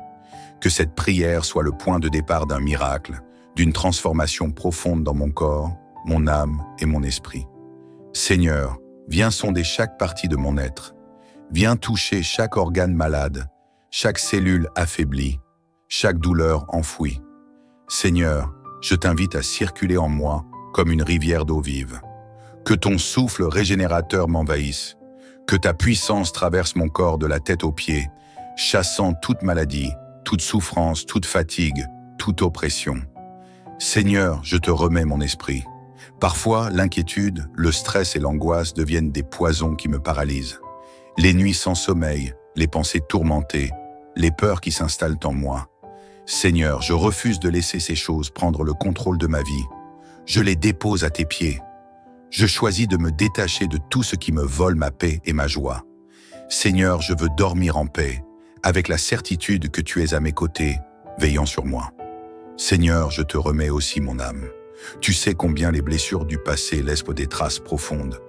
que cette prière soit le point de départ d'un miracle, d'une transformation profonde dans mon corps, mon âme et mon esprit. Seigneur, viens sonder chaque partie de mon être. Viens toucher chaque organe malade, chaque cellule affaiblie, chaque douleur enfouie. Seigneur, je t'invite à circuler en moi comme une rivière d'eau vive. Que ton souffle régénérateur m'envahisse, que ta puissance traverse mon corps de la tête aux pieds, chassant toute maladie, toute souffrance, toute fatigue, toute oppression. Seigneur, je te remets mon esprit. Parfois, l'inquiétude, le stress et l'angoisse deviennent des poisons qui me paralysent. Les nuits sans sommeil, les pensées tourmentées, les peurs qui s'installent en moi. Seigneur, je refuse de laisser ces choses prendre le contrôle de ma vie. Je les dépose à tes pieds. Je choisis de me détacher de tout ce qui me vole ma paix et ma joie. Seigneur, je veux dormir en paix, avec la certitude que tu es à mes côtés, veillant sur moi. Seigneur, je te remets aussi mon âme. Tu sais combien les blessures du passé laissent des traces profondes.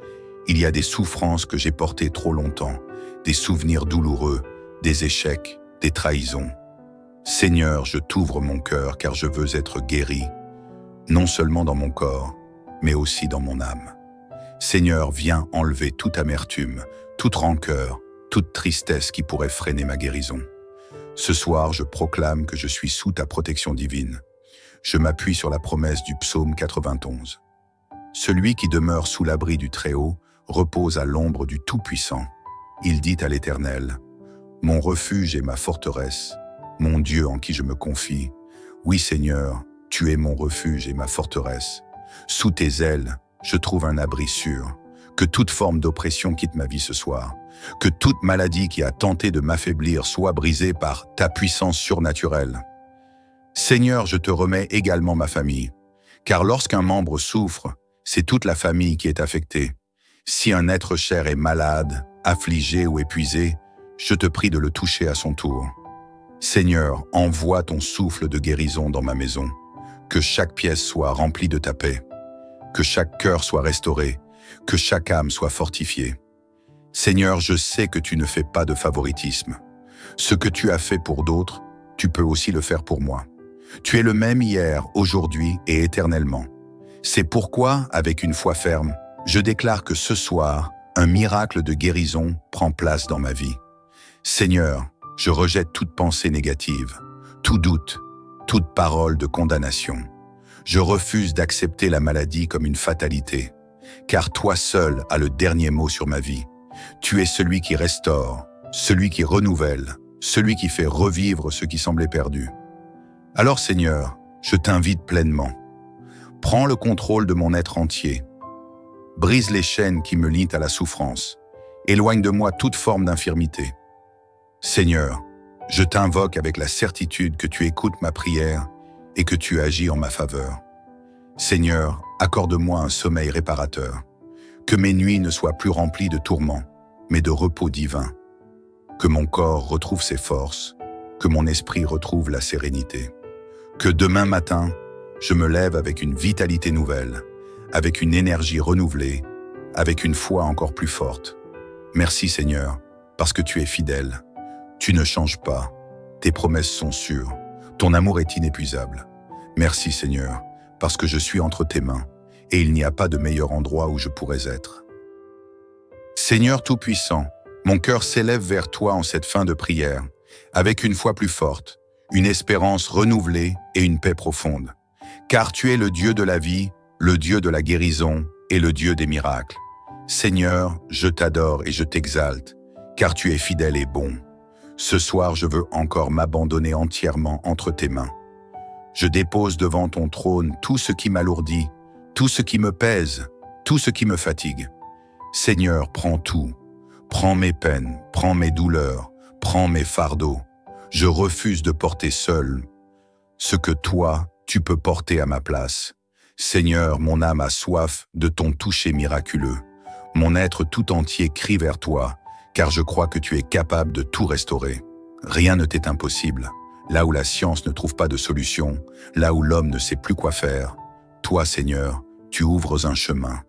Il y a des souffrances que j'ai portées trop longtemps, des souvenirs douloureux, des échecs, des trahisons. Seigneur, je t'ouvre mon cœur car je veux être guéri, non seulement dans mon corps, mais aussi dans mon âme. Seigneur, viens enlever toute amertume, toute rancœur, toute tristesse qui pourrait freiner ma guérison. Ce soir, je proclame que je suis sous ta protection divine. Je m'appuie sur la promesse du psaume 91. Celui qui demeure sous l'abri du Très-Haut repose à l'ombre du Tout-Puissant. Il dit à l'Éternel, « Mon refuge et ma forteresse, mon Dieu en qui je me confie. Oui Seigneur, tu es mon refuge et ma forteresse. Sous tes ailes, je trouve un abri sûr. Que toute forme d'oppression quitte ma vie ce soir. Que toute maladie qui a tenté de m'affaiblir soit brisée par ta puissance surnaturelle. Seigneur, je te remets également ma famille, car lorsqu'un membre souffre, c'est toute la famille qui est affectée. Si un être cher est malade, affligé ou épuisé, je te prie de le toucher à son tour. Seigneur, envoie ton souffle de guérison dans ma maison, que chaque pièce soit remplie de ta paix, que chaque cœur soit restauré, que chaque âme soit fortifiée. Seigneur, je sais que tu ne fais pas de favoritisme. Ce que tu as fait pour d'autres, tu peux aussi le faire pour moi. Tu es le même hier, aujourd'hui et éternellement. C'est pourquoi, avec une foi ferme, je déclare que ce soir, un miracle de guérison prend place dans ma vie. Seigneur, je rejette toute pensée négative, tout doute, toute parole de condamnation. Je refuse d'accepter la maladie comme une fatalité, car toi seul as le dernier mot sur ma vie. Tu es celui qui restaure, celui qui renouvelle, celui qui fait revivre ce qui semblait perdu. Alors Seigneur, je t'invite pleinement. Prends le contrôle de mon être entier. Brise les chaînes qui me lient à la souffrance. Éloigne de moi toute forme d'infirmité. Seigneur, je t'invoque avec la certitude que tu écoutes ma prière et que tu agis en ma faveur. Seigneur, accorde-moi un sommeil réparateur. Que mes nuits ne soient plus remplies de tourments, mais de repos divin. Que mon corps retrouve ses forces, que mon esprit retrouve la sérénité. Que demain matin, je me lève avec une vitalité nouvelle, avec une énergie renouvelée, avec une foi encore plus forte. Merci Seigneur, parce que tu es fidèle. Tu ne changes pas, tes promesses sont sûres, ton amour est inépuisable. Merci Seigneur, parce que je suis entre tes mains, et il n'y a pas de meilleur endroit où je pourrais être. Seigneur Tout-Puissant, mon cœur s'élève vers toi en cette fin de prière, avec une foi plus forte, une espérance renouvelée et une paix profonde. Car tu es le Dieu de la vie, le Dieu de la guérison et le Dieu des miracles. Seigneur, je t'adore et je t'exalte, car tu es fidèle et bon. Ce soir, je veux encore m'abandonner entièrement entre tes mains. Je dépose devant ton trône tout ce qui m'alourdit, tout ce qui me pèse, tout ce qui me fatigue. Seigneur, prends tout. Prends mes peines, prends mes douleurs, prends mes fardeaux. Je refuse de porter seul ce que toi, tu peux porter à ma place. Seigneur, mon âme a soif de ton toucher miraculeux. Mon être tout entier crie vers toi, car je crois que tu es capable de tout restaurer. Rien ne t'est impossible. Là où la science ne trouve pas de solution, là où l'homme ne sait plus quoi faire, toi, Seigneur, tu ouvres un chemin.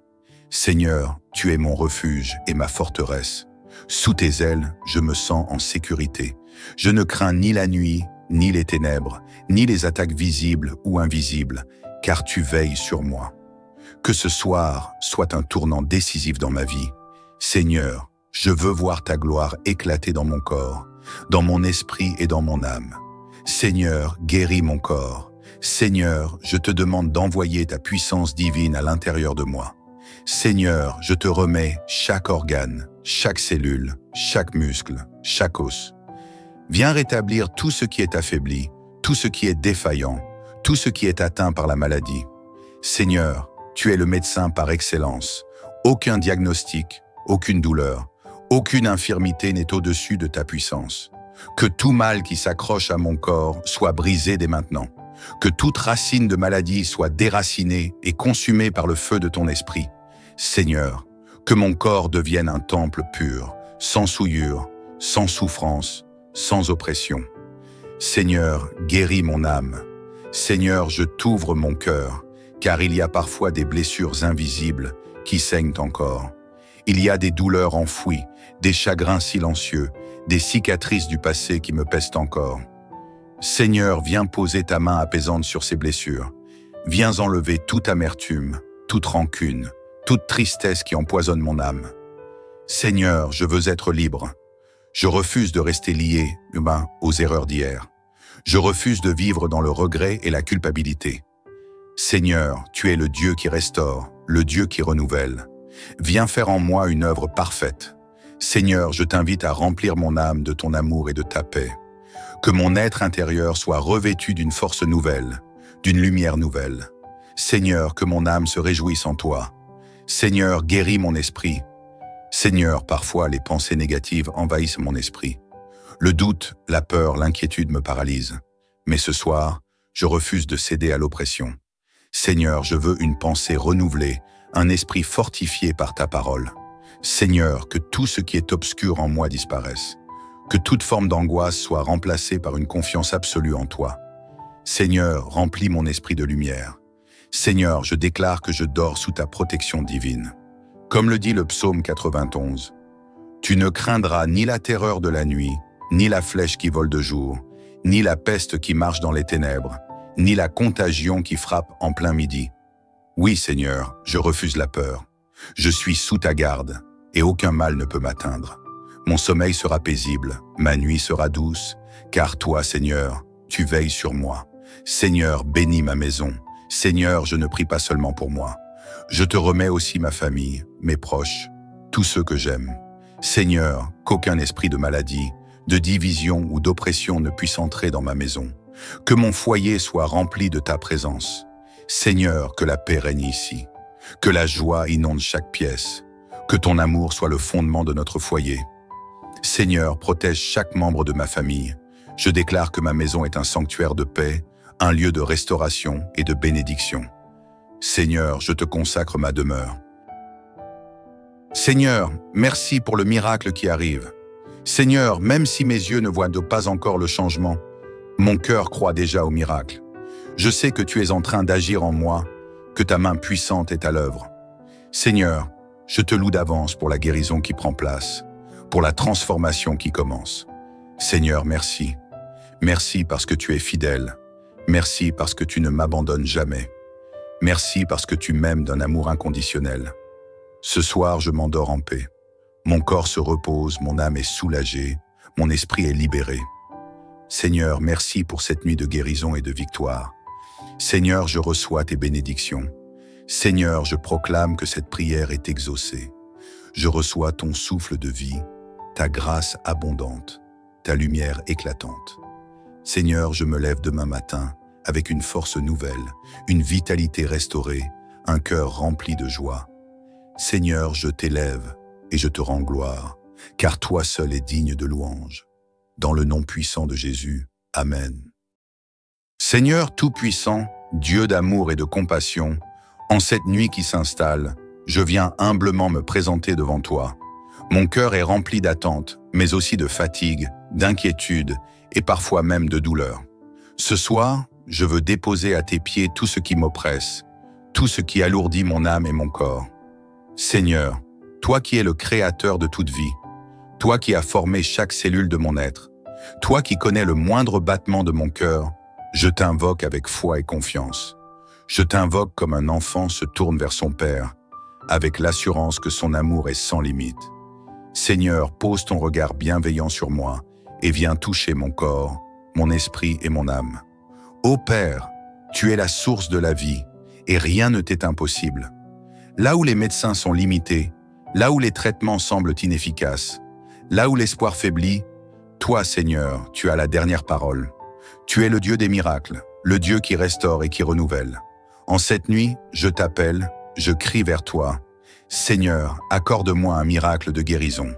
Seigneur, tu es mon refuge et ma forteresse. Sous tes ailes, je me sens en sécurité. Je ne crains ni la nuit, ni les ténèbres, ni les attaques visibles ou invisibles, car tu veilles sur moi. Que ce soir soit un tournant décisif dans ma vie. Seigneur, je veux voir ta gloire éclater dans mon corps, dans mon esprit et dans mon âme. Seigneur, guéris mon corps. Seigneur, je te demande d'envoyer ta puissance divine à l'intérieur de moi. Seigneur, je te remets chaque organe, chaque cellule, chaque muscle, chaque os. Viens rétablir tout ce qui est affaibli, tout ce qui est défaillant, tout ce qui est atteint par la maladie. Seigneur, tu es le médecin par excellence. Aucun diagnostic, aucune douleur, aucune infirmité n'est au-dessus de ta puissance. Que tout mal qui s'accroche à mon corps soit brisé dès maintenant. Que toute racine de maladie soit déracinée et consumée par le feu de ton esprit. Seigneur, que mon corps devienne un temple pur, sans souillure, sans souffrance, sans oppression. Seigneur, guéris mon âme. Seigneur, je t'ouvre mon cœur, car il y a parfois des blessures invisibles qui saignent encore. Il y a des douleurs enfouies, des chagrins silencieux, des cicatrices du passé qui me pèsent encore. Seigneur, viens poser ta main apaisante sur ces blessures. Viens enlever toute amertume, toute rancune, toute tristesse qui empoisonne mon âme. Seigneur, je veux être libre. Je refuse de rester lié, humain, aux erreurs d'hier. Je refuse de vivre dans le regret et la culpabilité. Seigneur, tu es le Dieu qui restaure, le Dieu qui renouvelle. Viens faire en moi une œuvre parfaite. Seigneur, je t'invite à remplir mon âme de ton amour et de ta paix. Que mon être intérieur soit revêtu d'une force nouvelle, d'une lumière nouvelle. Seigneur, que mon âme se réjouisse en toi. Seigneur, guéris mon esprit. Seigneur, parfois les pensées négatives envahissent mon esprit. Le doute, la peur, l'inquiétude me paralysent. Mais ce soir, je refuse de céder à l'oppression. Seigneur, je veux une pensée renouvelée, un esprit fortifié par ta parole. Seigneur, que tout ce qui est obscur en moi disparaisse. Que toute forme d'angoisse soit remplacée par une confiance absolue en toi. Seigneur, remplis mon esprit de lumière. Seigneur, je déclare que je dors sous ta protection divine. Comme le dit le psaume 91, « Tu ne craindras ni la terreur de la nuit, ni la flèche qui vole de jour, ni la peste qui marche dans les ténèbres, ni la contagion qui frappe en plein midi. Oui, Seigneur, je refuse la peur. Je suis sous ta garde, et aucun mal ne peut m'atteindre. Mon sommeil sera paisible, ma nuit sera douce, car toi, Seigneur, tu veilles sur moi. Seigneur, bénis ma maison. Seigneur, je ne prie pas seulement pour moi. Je te remets aussi ma famille, mes proches, tous ceux que j'aime. Seigneur, qu'aucun esprit de maladie, de division ou d'oppression ne puisse entrer dans ma maison. Que mon foyer soit rempli de ta présence. Seigneur, que la paix règne ici. Que la joie inonde chaque pièce. Que ton amour soit le fondement de notre foyer. Seigneur, protège chaque membre de ma famille. Je déclare que ma maison est un sanctuaire de paix, un lieu de restauration et de bénédiction. Seigneur, je te consacre ma demeure. Seigneur, merci pour le miracle qui arrive. Seigneur, même si mes yeux ne voient pas encore le changement, mon cœur croit déjà au miracle. Je sais que tu es en train d'agir en moi, que ta main puissante est à l'œuvre. Seigneur, je te loue d'avance pour la guérison qui prend place, pour la transformation qui commence. Seigneur, merci. Merci parce que tu es fidèle. Merci parce que tu ne m'abandonnes jamais. Merci parce que tu m'aimes d'un amour inconditionnel. Ce soir, je m'endors en paix. Mon corps se repose, mon âme est soulagée, mon esprit est libéré. Seigneur, merci pour cette nuit de guérison et de victoire. Seigneur, je reçois tes bénédictions. Seigneur, je proclame que cette prière est exaucée. Je reçois ton souffle de vie, ta grâce abondante, ta lumière éclatante. Seigneur, je me lève demain matin avec une force nouvelle, une vitalité restaurée, un cœur rempli de joie. Seigneur, je t'élève et je te rends gloire, car toi seul es digne de louange. Dans le nom puissant de Jésus, Amen. Seigneur Tout-Puissant, Dieu d'amour et de compassion, en cette nuit qui s'installe, je viens humblement me présenter devant toi. Mon cœur est rempli d'attente, mais aussi de fatigue, d'inquiétude et parfois même de douleur. Ce soir, je veux déposer à tes pieds tout ce qui m'oppresse, tout ce qui alourdit mon âme et mon corps. Seigneur, toi qui es le créateur de toute vie, toi qui as formé chaque cellule de mon être, toi qui connais le moindre battement de mon cœur, je t'invoque avec foi et confiance. Je t'invoque comme un enfant se tourne vers son Père, avec l'assurance que son amour est sans limite. Seigneur, pose ton regard bienveillant sur moi et viens toucher mon corps, mon esprit et mon âme. Ô Père, tu es la source de la vie, et rien ne t'est impossible. Là où les médecins sont limités, là où les traitements semblent inefficaces, là où l'espoir faiblit, toi, Seigneur, tu as la dernière parole. Tu es le Dieu des miracles, le Dieu qui restaure et qui renouvelle. En cette nuit, je t'appelle, je crie vers toi. Seigneur, accorde-moi un miracle de guérison.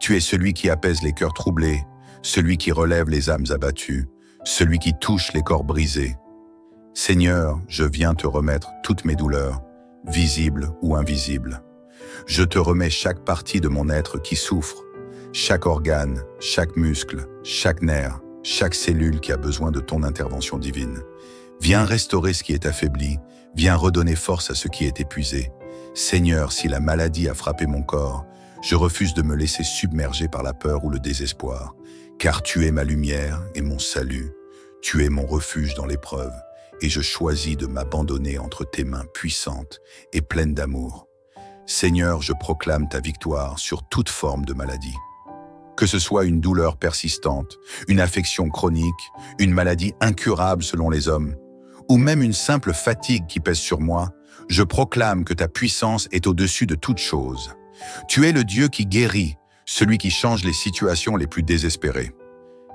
Tu es celui qui apaise les cœurs troublés, celui qui relève les âmes abattues, celui qui touche les corps brisés. Seigneur, je viens te remettre toutes mes douleurs, visibles ou invisibles. Je te remets chaque partie de mon être qui souffre, chaque organe, chaque muscle, chaque nerf, chaque cellule qui a besoin de ton intervention divine. Viens restaurer ce qui est affaibli, viens redonner force à ce qui est épuisé. Seigneur, si la maladie a frappé mon corps, je refuse de me laisser submerger par la peur ou le désespoir, car tu es ma lumière et mon salut. Tu es mon refuge dans l'épreuve, et je choisis de m'abandonner entre tes mains puissantes et pleines d'amour. Seigneur, je proclame ta victoire sur toute forme de maladie. Que ce soit une douleur persistante, une affection chronique, une maladie incurable selon les hommes, ou même une simple fatigue qui pèse sur moi, je proclame que ta puissance est au-dessus de toute chose. Tu es le Dieu qui guérit, celui qui change les situations les plus désespérées.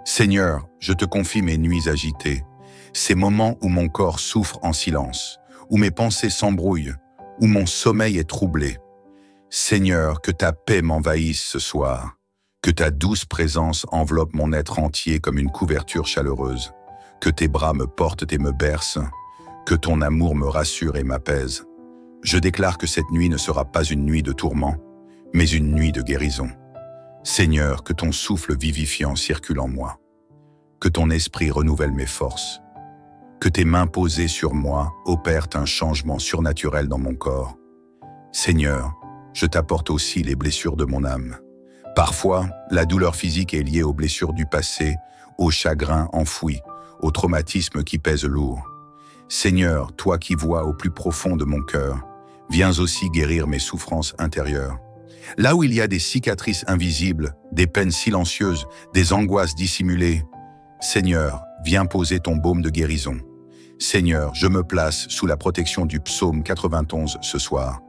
Seigneur, je te confie mes nuits agitées, ces moments où mon corps souffre en silence, où mes pensées s'embrouillent, où mon sommeil est troublé. Seigneur, que ta paix m'envahisse ce soir, que ta douce présence enveloppe mon être entier comme une couverture chaleureuse, que tes bras me portent et me bercent, que ton amour me rassure et m'apaise. Je déclare que cette nuit ne sera pas une nuit de tourment, mais une nuit de guérison. Seigneur, que ton souffle vivifiant circule en moi, que ton esprit renouvelle mes forces, que tes mains posées sur moi opèrent un changement surnaturel dans mon corps. Seigneur, je t'apporte aussi les blessures de mon âme. Parfois, la douleur physique est liée aux blessures du passé, aux chagrins enfouis, aux traumatismes qui pèsent lourd. Seigneur, toi qui vois au plus profond de mon cœur, viens aussi guérir mes souffrances intérieures. Là où il y a des cicatrices invisibles, des peines silencieuses, des angoisses dissimulées, Seigneur, viens poser ton baume de guérison. Seigneur, je me place sous la protection du psaume 91 ce soir,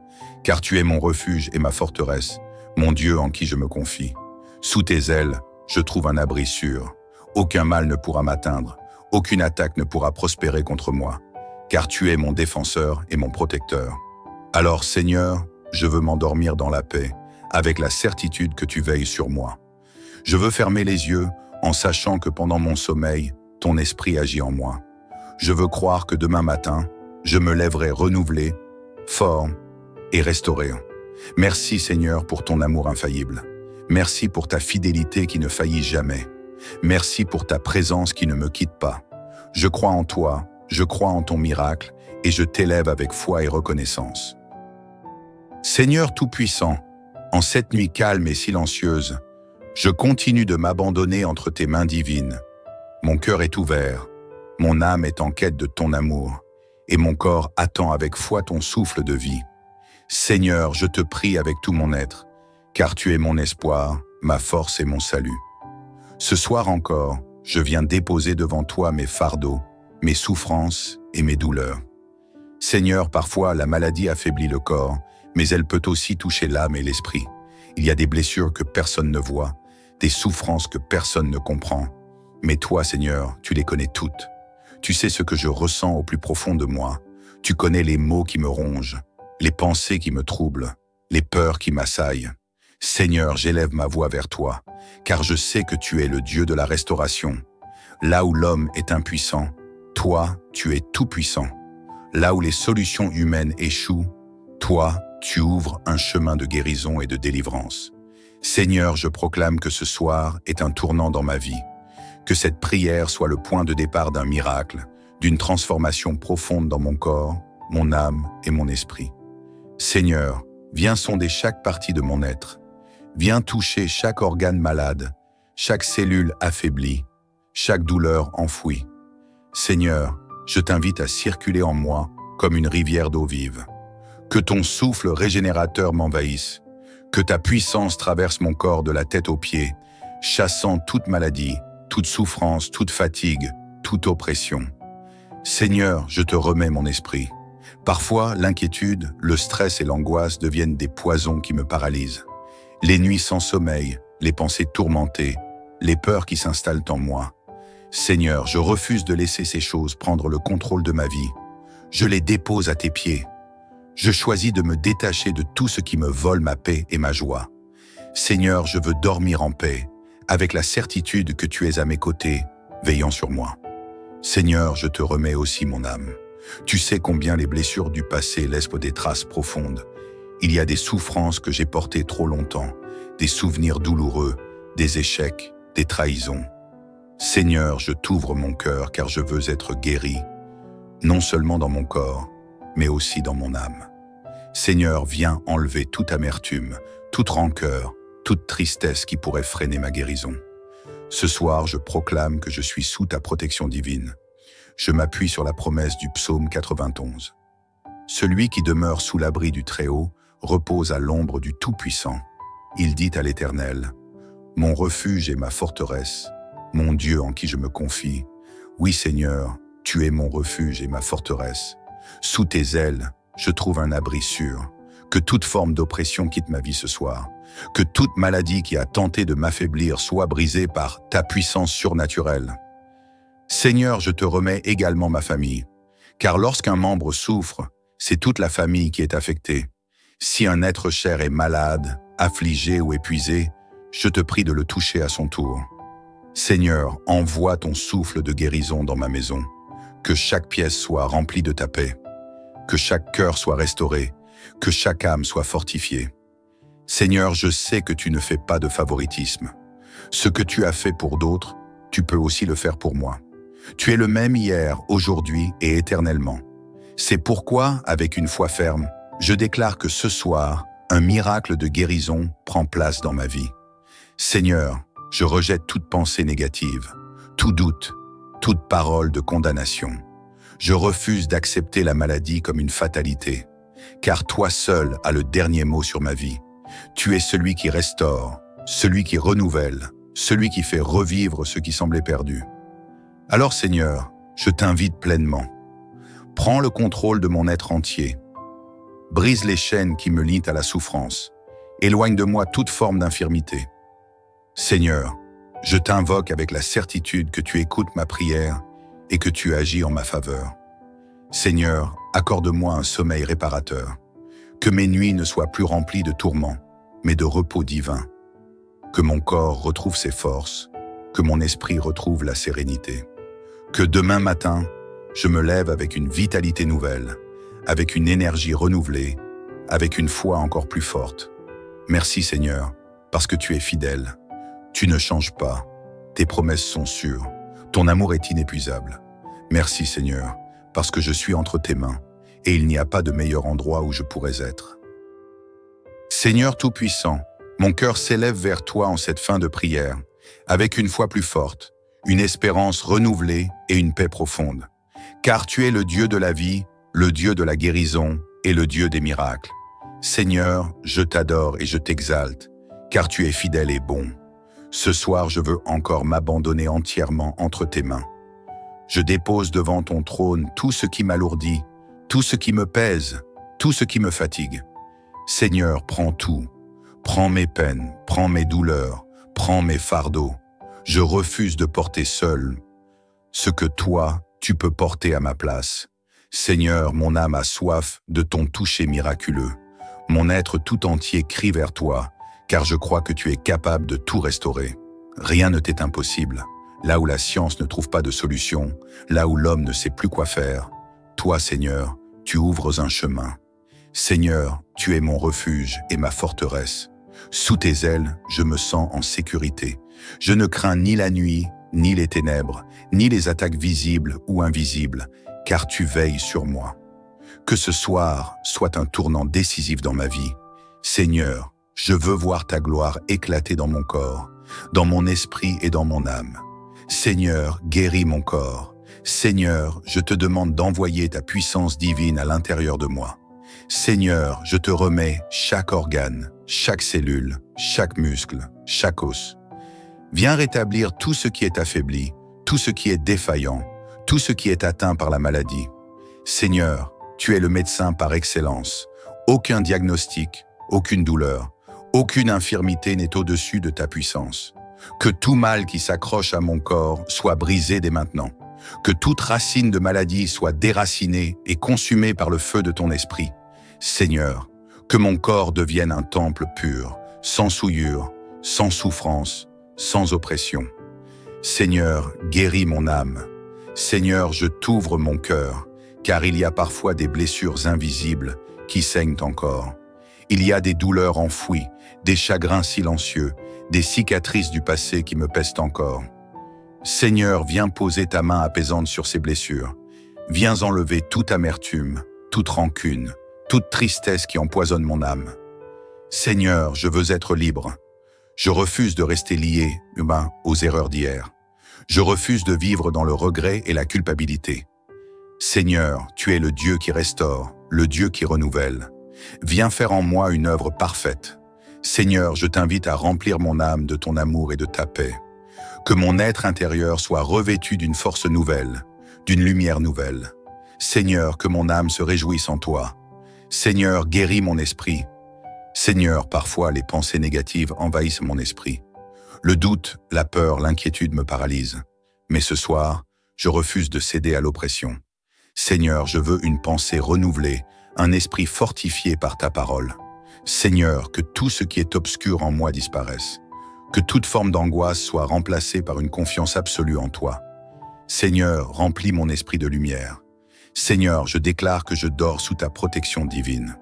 car tu es mon refuge et ma forteresse, mon Dieu en qui je me confie. Sous tes ailes, je trouve un abri sûr. Aucun mal ne pourra m'atteindre, aucune attaque ne pourra prospérer contre moi, car tu es mon défenseur et mon protecteur. Alors, Seigneur, je veux m'endormir dans la paix, avec la certitude que tu veilles sur moi. Je veux fermer les yeux en sachant que pendant mon sommeil, ton esprit agit en moi. Je veux croire que demain matin, je me lèverai renouvelé, fort et restauré. Merci Seigneur pour ton amour infaillible. Merci pour ta fidélité qui ne faillit jamais. Merci pour ta présence qui ne me quitte pas. Je crois en toi, je crois en ton miracle et je t'élève avec foi et reconnaissance. Seigneur Tout-Puissant, en cette nuit calme et silencieuse, je continue de m'abandonner entre tes mains divines. Mon cœur est ouvert, mon âme est en quête de ton amour, et mon corps attend avec foi ton souffle de vie. Seigneur, je te prie avec tout mon être, car tu es mon espoir, ma force et mon salut. Ce soir encore, je viens déposer devant toi mes fardeaux, mes souffrances et mes douleurs. Seigneur, parfois la maladie affaiblit le corps, mais elle peut aussi toucher l'âme et l'esprit. Il y a des blessures que personne ne voit, des souffrances que personne ne comprend. Mais toi, Seigneur, tu les connais toutes. Tu sais ce que je ressens au plus profond de moi. Tu connais les maux qui me rongent, les pensées qui me troublent, les peurs qui m'assaillent. Seigneur, j'élève ma voix vers toi, car je sais que tu es le Dieu de la restauration. Là où l'homme est impuissant, toi, tu es tout-puissant. Là où les solutions humaines échouent, toi, tu ouvres un chemin de guérison et de délivrance. Seigneur, je proclame que ce soir est un tournant dans ma vie, que cette prière soit le point de départ d'un miracle, d'une transformation profonde dans mon corps, mon âme et mon esprit. Seigneur, viens sonder chaque partie de mon être. Viens toucher chaque organe malade, chaque cellule affaiblie, chaque douleur enfouie. Seigneur, je t'invite à circuler en moi comme une rivière d'eau vive. Que ton souffle régénérateur m'envahisse, que ta puissance traverse mon corps de la tête aux pieds, chassant toute maladie, toute souffrance, toute fatigue, toute oppression. Seigneur, je te remets mon esprit. Parfois, l'inquiétude, le stress et l'angoisse deviennent des poisons qui me paralysent. Les nuits sans sommeil, les pensées tourmentées, les peurs qui s'installent en moi. Seigneur, je refuse de laisser ces choses prendre le contrôle de ma vie. Je les dépose à tes pieds. Je choisis de me détacher de tout ce qui me vole ma paix et ma joie. Seigneur, je veux dormir en paix, avec la certitude que tu es à mes côtés, veillant sur moi. Seigneur, je te remets aussi mon âme. Tu sais combien les blessures du passé laissent des traces profondes. Il y a des souffrances que j'ai portées trop longtemps, des souvenirs douloureux, des échecs, des trahisons. Seigneur, je t'ouvre mon cœur car je veux être guéri, non seulement dans mon corps, mais aussi dans mon âme. Seigneur, viens enlever toute amertume, toute rancœur, toute tristesse qui pourrait freiner ma guérison. Ce soir, je proclame que je suis sous ta protection divine. Je m'appuie sur la promesse du psaume 91. Celui qui demeure sous l'abri du Très-Haut repose à l'ombre du Tout-Puissant. Il dit à l'Éternel, « Mon refuge et ma forteresse, mon Dieu en qui je me confie. Oui Seigneur, tu es mon refuge et ma forteresse. Sous tes ailes, je trouve un abri sûr. Que toute forme d'oppression quitte ma vie ce soir. Que toute maladie qui a tenté de m'affaiblir soit brisée par ta puissance surnaturelle. Seigneur, je te remets également ma famille, car lorsqu'un membre souffre, c'est toute la famille qui est affectée. Si un être cher est malade, affligé ou épuisé, je te prie de le toucher à son tour. Seigneur, envoie ton souffle de guérison dans ma maison, que chaque pièce soit remplie de ta paix, que chaque cœur soit restauré, que chaque âme soit fortifiée. Seigneur, je sais que tu ne fais pas de favoritisme. Ce que tu as fait pour d'autres, tu peux aussi le faire pour moi. Tu es le même hier, aujourd'hui et éternellement. C'est pourquoi, avec une foi ferme, je déclare que ce soir, un miracle de guérison prend place dans ma vie. Seigneur, je rejette toute pensée négative, tout doute, toute parole de condamnation. Je refuse d'accepter la maladie comme une fatalité, car toi seul as le dernier mot sur ma vie. Tu es celui qui restaure, celui qui renouvelle, celui qui fait revivre ce qui semblait perdu. Alors Seigneur, je t'invite pleinement. Prends le contrôle de mon être entier. Brise les chaînes qui me lient à la souffrance. Éloigne de moi toute forme d'infirmité. Seigneur, je t'invoque avec la certitude que tu écoutes ma prière et que tu agis en ma faveur. Seigneur, accorde-moi un sommeil réparateur. Que mes nuits ne soient plus remplies de tourments, mais de repos divin. Que mon corps retrouve ses forces, que mon esprit retrouve la sérénité. Que demain matin, je me lève avec une vitalité nouvelle, avec une énergie renouvelée, avec une foi encore plus forte. Merci Seigneur, parce que tu es fidèle. Tu ne changes pas, tes promesses sont sûres, ton amour est inépuisable. Merci Seigneur, parce que je suis entre tes mains, et il n'y a pas de meilleur endroit où je pourrais être. Seigneur Tout-Puissant, mon cœur s'élève vers toi en cette fin de prière, avec une foi plus forte, une espérance renouvelée et une paix profonde. Car tu es le Dieu de la vie, le Dieu de la guérison et le Dieu des miracles. Seigneur, je t'adore et je t'exalte, car tu es fidèle et bon. Ce soir, je veux encore m'abandonner entièrement entre tes mains. Je dépose devant ton trône tout ce qui m'alourdit, tout ce qui me pèse, tout ce qui me fatigue. Seigneur, prends tout. Prends mes peines, prends mes douleurs, prends mes fardeaux. Je refuse de porter seul ce que toi, tu peux porter à ma place. Seigneur, mon âme a soif de ton toucher miraculeux. Mon être tout entier crie vers toi, car je crois que tu es capable de tout restaurer. Rien ne t'est impossible. Là où la science ne trouve pas de solution, là où l'homme ne sait plus quoi faire, toi, Seigneur, tu ouvres un chemin. Seigneur, tu es mon refuge et ma forteresse. Sous tes ailes, je me sens en sécurité. Je ne crains ni la nuit, ni les ténèbres, ni les attaques visibles ou invisibles, car tu veilles sur moi. Que ce soir soit un tournant décisif dans ma vie. Seigneur, je veux voir ta gloire éclater dans mon corps, dans mon esprit et dans mon âme. Seigneur, guéris mon corps. Seigneur, je te demande d'envoyer ta puissance divine à l'intérieur de moi. Seigneur, je te remets chaque organe, chaque cellule, chaque muscle, chaque os. Viens rétablir tout ce qui est affaibli, tout ce qui est défaillant, tout ce qui est atteint par la maladie. Seigneur, tu es le médecin par excellence. Aucun diagnostic, aucune douleur, aucune infirmité n'est au-dessus de ta puissance. Que tout mal qui s'accroche à mon corps soit brisé dès maintenant. Que toute racine de maladie soit déracinée et consumée par le feu de ton esprit. Seigneur, que mon corps devienne un temple pur, sans souillure, sans souffrance, sans oppression. Seigneur, guéris mon âme. Seigneur, je t'ouvre mon cœur, car il y a parfois des blessures invisibles qui saignent encore. Il y a des douleurs enfouies, des chagrins silencieux, des cicatrices du passé qui me pèsent encore. Seigneur, viens poser ta main apaisante sur ces blessures. Viens enlever toute amertume, toute rancune, toute tristesse qui empoisonne mon âme. Seigneur, je veux être libre. Je refuse de rester lié, humain, aux erreurs d'hier. Je refuse de vivre dans le regret et la culpabilité. Seigneur, tu es le Dieu qui restaure, le Dieu qui renouvelle. Viens faire en moi une œuvre parfaite. Seigneur, je t'invite à remplir mon âme de ton amour et de ta paix. Que mon être intérieur soit revêtu d'une force nouvelle, d'une lumière nouvelle. Seigneur, que mon âme se réjouisse en toi. Seigneur, guéris mon esprit. Seigneur, parfois les pensées négatives envahissent mon esprit. Le doute, la peur, l'inquiétude me paralysent. Mais ce soir, je refuse de céder à l'oppression. Seigneur, je veux une pensée renouvelée, un esprit fortifié par ta parole. Seigneur, que tout ce qui est obscur en moi disparaisse. Que toute forme d'angoisse soit remplacée par une confiance absolue en toi. Seigneur, remplis mon esprit de lumière. Seigneur, je déclare que je dors sous ta protection divine.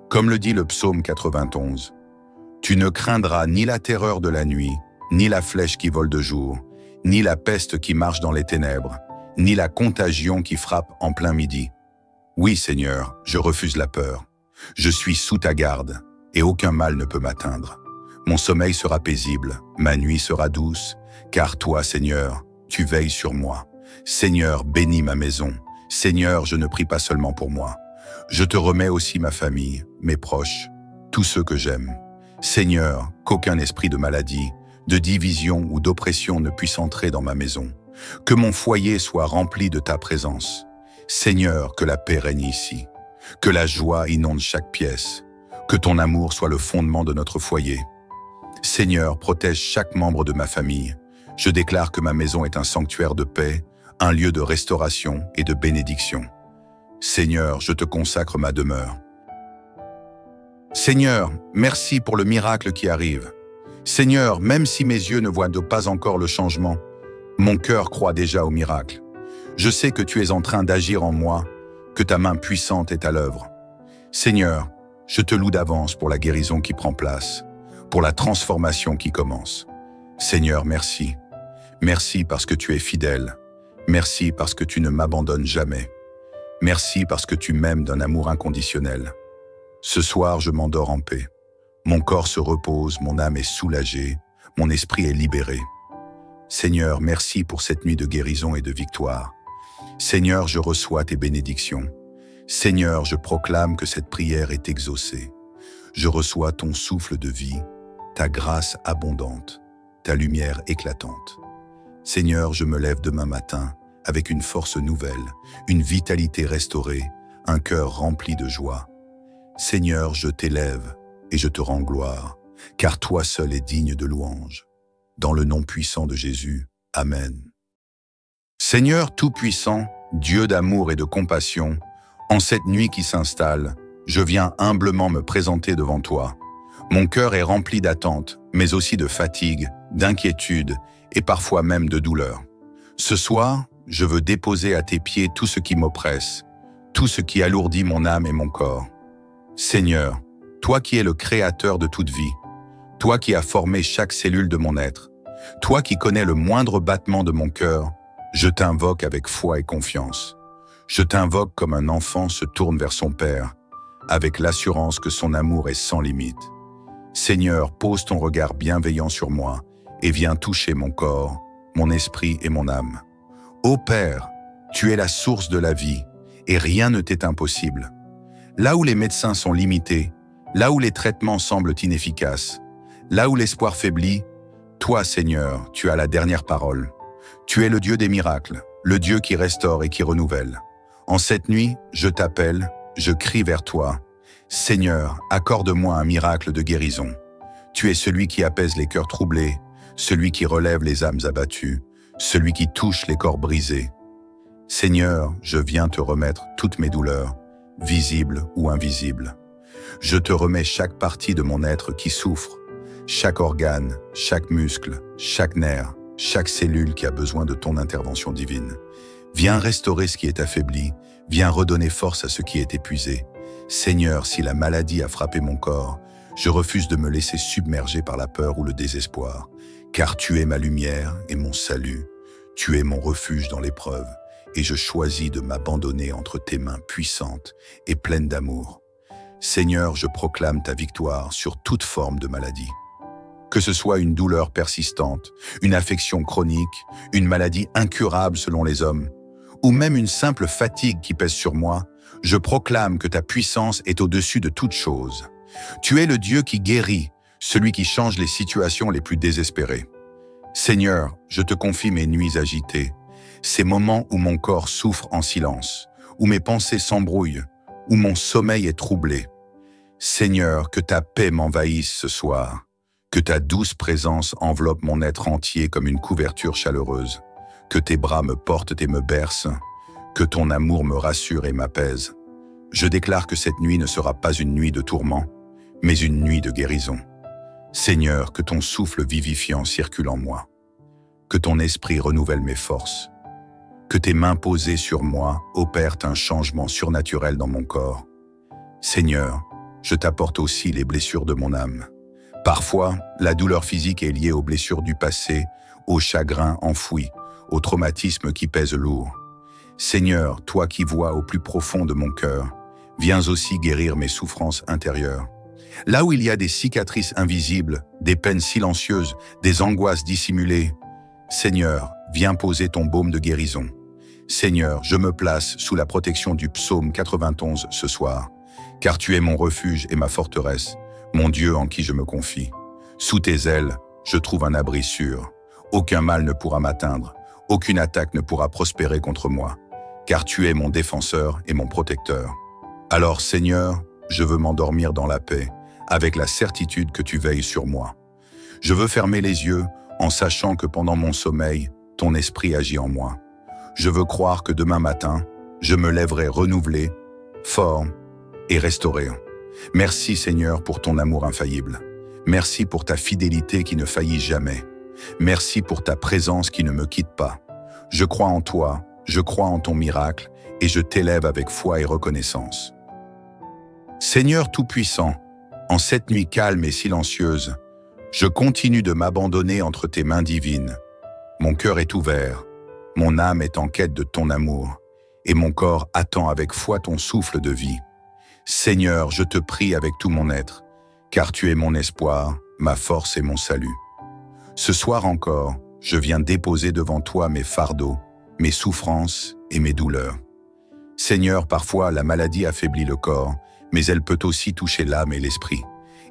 Comme le dit le psaume 91, « Tu ne craindras ni la terreur de la nuit, ni la flèche qui vole de jour, ni la peste qui marche dans les ténèbres, ni la contagion qui frappe en plein midi. Oui, Seigneur, je refuse la peur. Je suis sous ta garde, et aucun mal ne peut m'atteindre. Mon sommeil sera paisible, ma nuit sera douce, car toi, Seigneur, tu veilles sur moi. Seigneur, bénis ma maison. Seigneur, je ne prie pas seulement pour moi. Je te remets aussi ma famille, mes proches, tous ceux que j'aime. Seigneur, qu'aucun esprit de maladie, de division ou d'oppression ne puisse entrer dans ma maison. Que mon foyer soit rempli de ta présence. Seigneur, que la paix règne ici. Que la joie inonde chaque pièce. Que ton amour soit le fondement de notre foyer. Seigneur, protège chaque membre de ma famille. Je déclare que ma maison est un sanctuaire de paix, un lieu de restauration et de bénédiction. Seigneur, je te consacre ma demeure. Seigneur, merci pour le miracle qui arrive. Seigneur, même si mes yeux ne voient pas encore le changement, mon cœur croit déjà au miracle. Je sais que tu es en train d'agir en moi, que ta main puissante est à l'œuvre. Seigneur, je te loue d'avance pour la guérison qui prend place, pour la transformation qui commence. Seigneur, merci. Merci parce que tu es fidèle. Merci parce que tu ne m'abandonnes jamais. Merci parce que tu m'aimes d'un amour inconditionnel. Ce soir, je m'endors en paix. Mon corps se repose, mon âme est soulagée, mon esprit est libéré. Seigneur, merci pour cette nuit de guérison et de victoire. Seigneur, je reçois tes bénédictions. Seigneur, je proclame que cette prière est exaucée. Je reçois ton souffle de vie, ta grâce abondante, ta lumière éclatante. Seigneur, je me lève demain matin avec une force nouvelle, une vitalité restaurée, un cœur rempli de joie. Seigneur, je t'élève et je te rends gloire, car toi seul es digne de louange. Dans le nom puissant de Jésus, Amen. Seigneur Tout-Puissant, Dieu d'amour et de compassion, en cette nuit qui s'installe, je viens humblement me présenter devant toi. Mon cœur est rempli d'attente, mais aussi de fatigue, d'inquiétude et parfois même de douleur. Ce soir, je veux déposer à tes pieds tout ce qui m'oppresse, tout ce qui alourdit mon âme et mon corps. Seigneur, toi qui es le créateur de toute vie, toi qui as formé chaque cellule de mon être, toi qui connais le moindre battement de mon cœur, je t'invoque avec foi et confiance. Je t'invoque comme un enfant se tourne vers son Père, avec l'assurance que son amour est sans limite. Seigneur, pose ton regard bienveillant sur moi et viens toucher mon corps, mon esprit et mon âme. Ô Père, tu es la source de la vie et rien ne t'est impossible. Là où les médecins sont limités, là où les traitements semblent inefficaces, là où l'espoir faiblit, Toi, Seigneur, tu as la dernière parole. Tu es le Dieu des miracles, le Dieu qui restaure et qui renouvelle. En cette nuit, je t'appelle, je crie vers toi. Seigneur, accorde-moi un miracle de guérison. Tu es celui qui apaise les cœurs troublés, celui qui relève les âmes abattues, celui qui touche les corps brisés. Seigneur, je viens te remettre toutes mes douleurs, visibles ou invisibles. Je te remets chaque partie de mon être qui souffre, chaque organe, chaque muscle, chaque nerf, chaque cellule qui a besoin de ton intervention divine. Viens restaurer ce qui est affaibli, viens redonner force à ce qui est épuisé. Seigneur, si la maladie a frappé mon corps, je refuse de me laisser submerger par la peur ou le désespoir, car tu es ma lumière et mon salut. Tu es mon refuge dans l'épreuve, et je choisis de m'abandonner entre tes mains puissantes et pleines d'amour. Seigneur, je proclame ta victoire sur toute forme de maladie. Que ce soit une douleur persistante, une affection chronique, une maladie incurable selon les hommes, ou même une simple fatigue qui pèse sur moi, je proclame que ta puissance est au-dessus de toute chose. Tu es le Dieu qui guérit, celui qui change les situations les plus désespérées. Seigneur, je te confie mes nuits agitées, ces moments où mon corps souffre en silence, où mes pensées s'embrouillent, où mon sommeil est troublé. Seigneur, que ta paix m'envahisse ce soir, que ta douce présence enveloppe mon être entier comme une couverture chaleureuse, que tes bras me portent et me bercent, que ton amour me rassure et m'apaise. Je déclare que cette nuit ne sera pas une nuit de tourment, mais une nuit de guérison. Seigneur, que ton souffle vivifiant circule en moi, que ton esprit renouvelle mes forces, que tes mains posées sur moi opèrent un changement surnaturel dans mon corps. Seigneur, je t'apporte aussi les blessures de mon âme. Parfois, la douleur physique est liée aux blessures du passé, aux chagrins enfouis, aux traumatismes qui pèsent lourd. Seigneur, toi qui vois au plus profond de mon cœur, viens aussi guérir mes souffrances intérieures. Là où il y a des cicatrices invisibles, des peines silencieuses, des angoisses dissimulées, Seigneur, viens poser ton baume de guérison. Seigneur, je me place sous la protection du psaume 91 ce soir, car tu es mon refuge et ma forteresse, mon Dieu en qui je me confie. Sous tes ailes, je trouve un abri sûr. Aucun mal ne pourra m'atteindre, aucune attaque ne pourra prospérer contre moi, car tu es mon défenseur et mon protecteur. Alors, Seigneur, je veux m'endormir dans la paix, avec la certitude que tu veilles sur moi. Je veux fermer les yeux en sachant que pendant mon sommeil, ton esprit agit en moi. Je veux croire que demain matin, je me lèverai renouvelé, fort et restauré. Merci Seigneur pour ton amour infaillible. Merci pour ta fidélité qui ne faillit jamais. Merci pour ta présence qui ne me quitte pas. Je crois en toi, je crois en ton miracle et je t'élève avec foi et reconnaissance. Seigneur Tout-Puissant, en cette nuit calme et silencieuse, je continue de m'abandonner entre tes mains divines. Mon cœur est ouvert, mon âme est en quête de ton amour, et mon corps attend avec foi ton souffle de vie. Seigneur, je te prie avec tout mon être, car tu es mon espoir, ma force et mon salut. Ce soir encore, je viens déposer devant toi mes fardeaux, mes souffrances et mes douleurs. Seigneur, parfois la maladie affaiblit le corps, mais elle peut aussi toucher l'âme et l'esprit.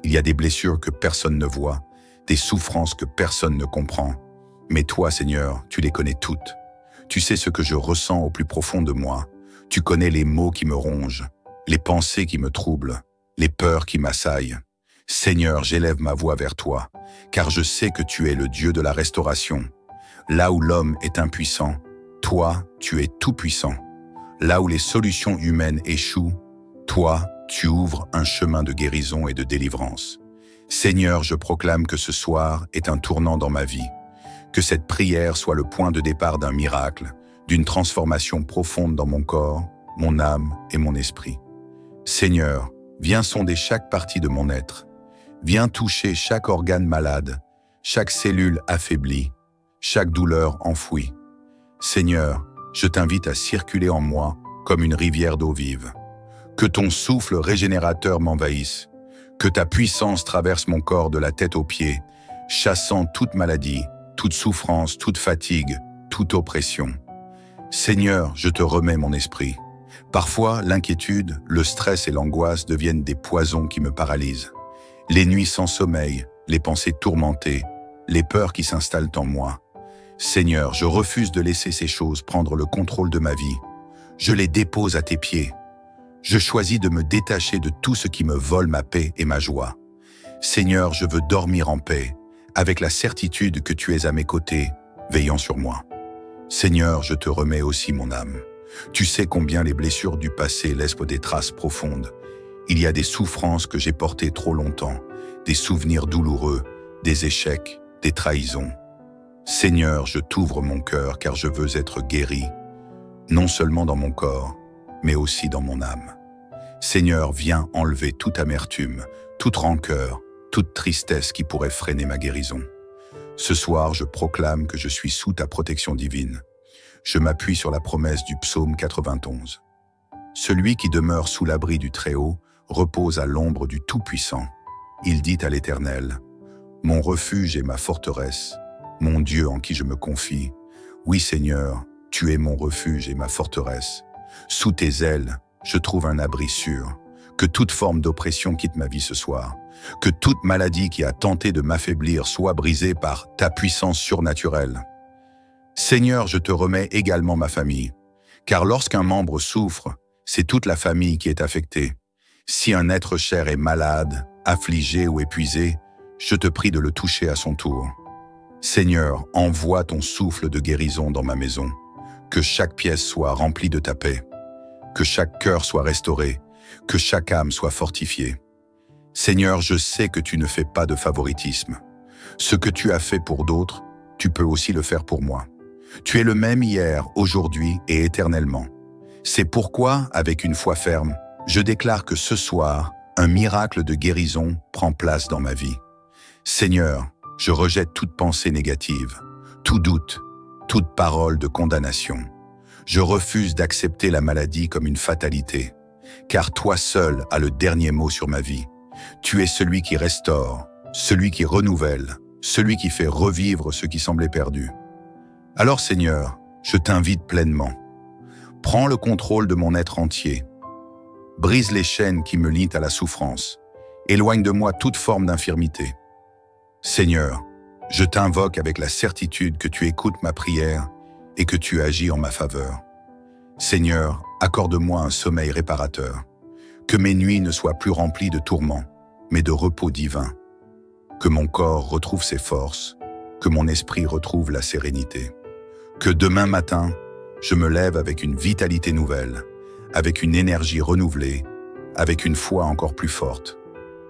Il y a des blessures que personne ne voit, des souffrances que personne ne comprend. Mais toi, Seigneur, tu les connais toutes. Tu sais ce que je ressens au plus profond de moi. Tu connais les maux qui me rongent, les pensées qui me troublent, les peurs qui m'assaillent. Seigneur, j'élève ma voix vers toi, car je sais que tu es le Dieu de la restauration. Là où l'homme est impuissant, toi, tu es tout-puissant. Là où les solutions humaines échouent, toi, tu ouvres un chemin de guérison et de délivrance. Seigneur, je proclame que ce soir est un tournant dans ma vie, que cette prière soit le point de départ d'un miracle, d'une transformation profonde dans mon corps, mon âme et mon esprit. Seigneur, viens sonder chaque partie de mon être. Viens toucher chaque organe malade, chaque cellule affaiblie, chaque douleur enfouie. Seigneur, je t'invite à circuler en moi comme une rivière d'eau vive. Que ton souffle régénérateur m'envahisse, que ta puissance traverse mon corps de la tête aux pieds, chassant toute maladie, toute souffrance, toute fatigue, toute oppression. Seigneur, je te remets mon esprit. Parfois, l'inquiétude, le stress et l'angoisse deviennent des poisons qui me paralysent. Les nuits sans sommeil, les pensées tourmentées, les peurs qui s'installent en moi. Seigneur, je refuse de laisser ces choses prendre le contrôle de ma vie. Je les dépose à tes pieds. Je choisis de me détacher de tout ce qui me vole ma paix et ma joie. Seigneur, je veux dormir en paix, avec la certitude que tu es à mes côtés, veillant sur moi. Seigneur, je te remets aussi mon âme. Tu sais combien les blessures du passé laissent des traces profondes. Il y a des souffrances que j'ai portées trop longtemps, des souvenirs douloureux, des échecs, des trahisons. Seigneur, je t'ouvre mon cœur car je veux être guéri, non seulement dans mon corps, mais aussi dans mon âme. Seigneur, viens enlever toute amertume, toute rancœur, toute tristesse qui pourrait freiner ma guérison. Ce soir, je proclame que je suis sous ta protection divine. Je m'appuie sur la promesse du psaume 91. Celui qui demeure sous l'abri du Très-Haut repose à l'ombre du Tout-Puissant. Il dit à l'Éternel, « Mon refuge et ma forteresse, mon Dieu en qui je me confie. Oui Seigneur, tu es mon refuge et ma forteresse. Sous tes ailes, je trouve un abri sûr. Que toute forme d'oppression quitte ma vie ce soir. Que toute maladie qui a tenté de m'affaiblir soit brisée par ta puissance surnaturelle. Seigneur, je te remets également ma famille, car lorsqu'un membre souffre, c'est toute la famille qui est affectée. Si un être cher est malade, affligé ou épuisé, je te prie de le toucher à son tour. Seigneur, envoie ton souffle de guérison dans ma maison, que chaque pièce soit remplie de ta paix, que chaque cœur soit restauré, que chaque âme soit fortifiée. Seigneur, je sais que tu ne fais pas de favoritisme. Ce que tu as fait pour d'autres, tu peux aussi le faire pour moi. Tu es le même hier, aujourd'hui et éternellement. C'est pourquoi, avec une foi ferme, je déclare que ce soir, un miracle de guérison prend place dans ma vie. Seigneur, je rejette toute pensée négative, tout doute, toute parole de condamnation. Je refuse d'accepter la maladie comme une fatalité, car toi seul as le dernier mot sur ma vie. Tu es celui qui restaure, celui qui renouvelle, celui qui fait revivre ce qui semblait perdu. Alors Seigneur, je t'invite pleinement. Prends le contrôle de mon être entier. Brise les chaînes qui me lient à la souffrance. Éloigne de moi toute forme d'infirmité. Seigneur, je t'invoque avec la certitude que tu écoutes ma prière et que tu agis en ma faveur. Seigneur, accorde-moi un sommeil réparateur. Que mes nuits ne soient plus remplies de tourments, mais de repos divin. Que mon corps retrouve ses forces, que mon esprit retrouve la sérénité. Que demain matin, je me lève avec une vitalité nouvelle, avec une énergie renouvelée, avec une foi encore plus forte.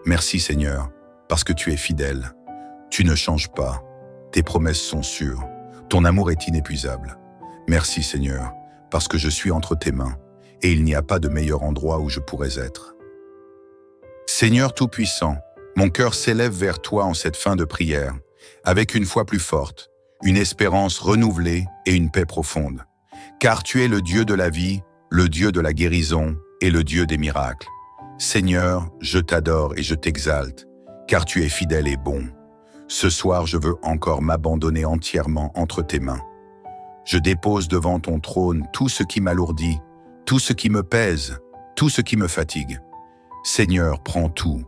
Merci Seigneur, parce que tu es fidèle. Tu ne changes pas, tes promesses sont sûres, ton amour est inépuisable. Merci Seigneur, parce que je suis entre tes mains, et il n'y a pas de meilleur endroit où je pourrais être. Seigneur Tout-Puissant, mon cœur s'élève vers toi en cette fin de prière, avec une foi plus forte, une espérance renouvelée et une paix profonde. Car tu es le Dieu de la vie, le Dieu de la guérison et le Dieu des miracles. Seigneur, je t'adore et je t'exalte, car tu es fidèle et bon. Ce soir, je veux encore m'abandonner entièrement entre tes mains. Je dépose devant ton trône tout ce qui m'alourdit, tout ce qui me pèse, tout ce qui me fatigue. Seigneur, prends tout.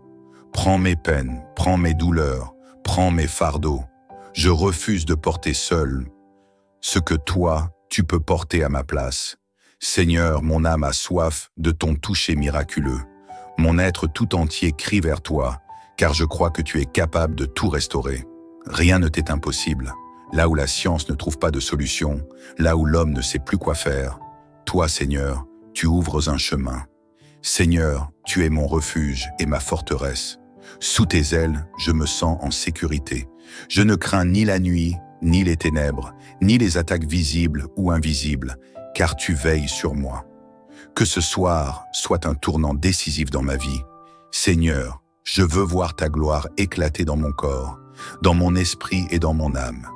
Prends mes peines, prends mes douleurs, prends mes fardeaux. Je refuse de porter seul ce que toi, tu peux porter à ma place. Seigneur, mon âme a soif de ton toucher miraculeux. Mon être tout entier crie vers toi, car je crois que tu es capable de tout restaurer. Rien ne t'est impossible. Là où la science ne trouve pas de solution, là où l'homme ne sait plus quoi faire, toi, Seigneur, tu ouvres un chemin. Seigneur, tu es mon refuge et ma forteresse. Sous tes ailes, je me sens en sécurité. Je ne crains ni la nuit, ni les ténèbres, ni les attaques visibles ou invisibles, car tu veilles sur moi. Que ce soir soit un tournant décisif dans ma vie. Seigneur, je veux voir ta gloire éclater dans mon corps, dans mon esprit et dans mon âme.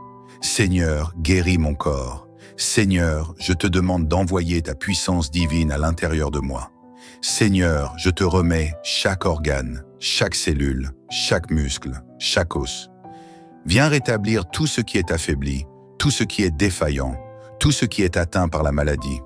Seigneur, guéris mon corps. Seigneur, je te demande d'envoyer ta puissance divine à l'intérieur de moi. Seigneur, je te remets chaque organe, chaque cellule, chaque muscle, chaque os. Viens rétablir tout ce qui est affaibli, tout ce qui est défaillant, tout ce qui est atteint par la maladie.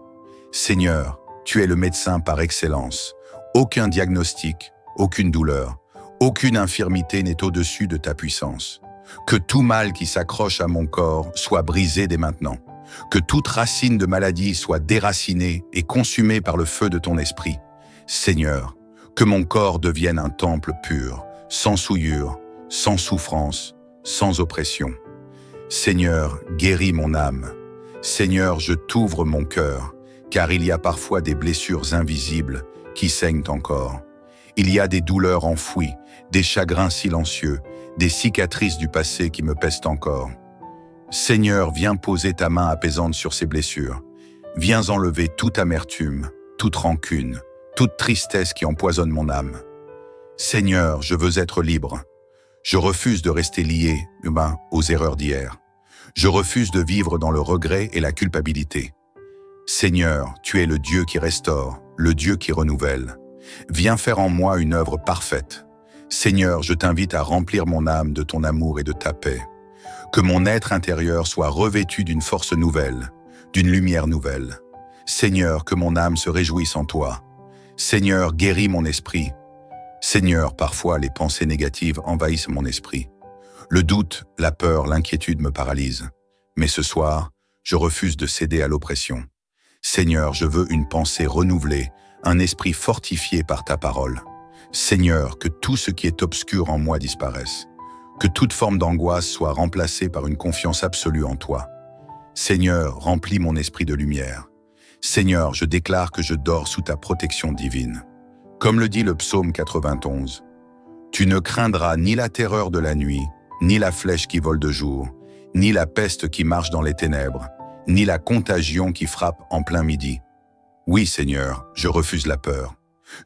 Seigneur, tu es le médecin par excellence. Aucun diagnostic, aucune douleur, aucune infirmité n'est au-dessus de ta puissance. Que tout mal qui s'accroche à mon corps soit brisé dès maintenant. Que toute racine de maladie soit déracinée et consumée par le feu de ton esprit. Seigneur, que mon corps devienne un temple pur, sans souillure, sans souffrance, sans oppression. Seigneur, guéris mon âme. Seigneur, je t'ouvre mon cœur, car il y a parfois des blessures invisibles qui saignent encore. Il y a des douleurs enfouies, des chagrins silencieux, des cicatrices du passé qui me pèsent encore. Seigneur, viens poser ta main apaisante sur ces blessures. Viens enlever toute amertume, toute rancune, toute tristesse qui empoisonne mon âme. Seigneur, je veux être libre. Je refuse de rester lié, humain, aux erreurs d'hier. Je refuse de vivre dans le regret et la culpabilité. Seigneur, tu es le Dieu qui restaure, le Dieu qui renouvelle. Viens faire en moi une œuvre parfaite. Seigneur, je t'invite à remplir mon âme de ton amour et de ta paix. Que mon être intérieur soit revêtu d'une force nouvelle, d'une lumière nouvelle. Seigneur, que mon âme se réjouisse en toi. Seigneur, guéris mon esprit. Seigneur, parfois les pensées négatives envahissent mon esprit. Le doute, la peur, l'inquiétude me paralysent. Mais ce soir, je refuse de céder à l'oppression. Seigneur, je veux une pensée renouvelée, un esprit fortifié par ta parole. Seigneur, que tout ce qui est obscur en moi disparaisse. Que toute forme d'angoisse soit remplacée par une confiance absolue en toi. Seigneur, remplis mon esprit de lumière. Seigneur, je déclare que je dors sous ta protection divine. Comme le dit le psaume 91, « Tu ne craindras ni la terreur de la nuit, ni la flèche qui vole de jour, ni la peste qui marche dans les ténèbres, ni la contagion qui frappe en plein midi. Oui, Seigneur, je refuse la peur.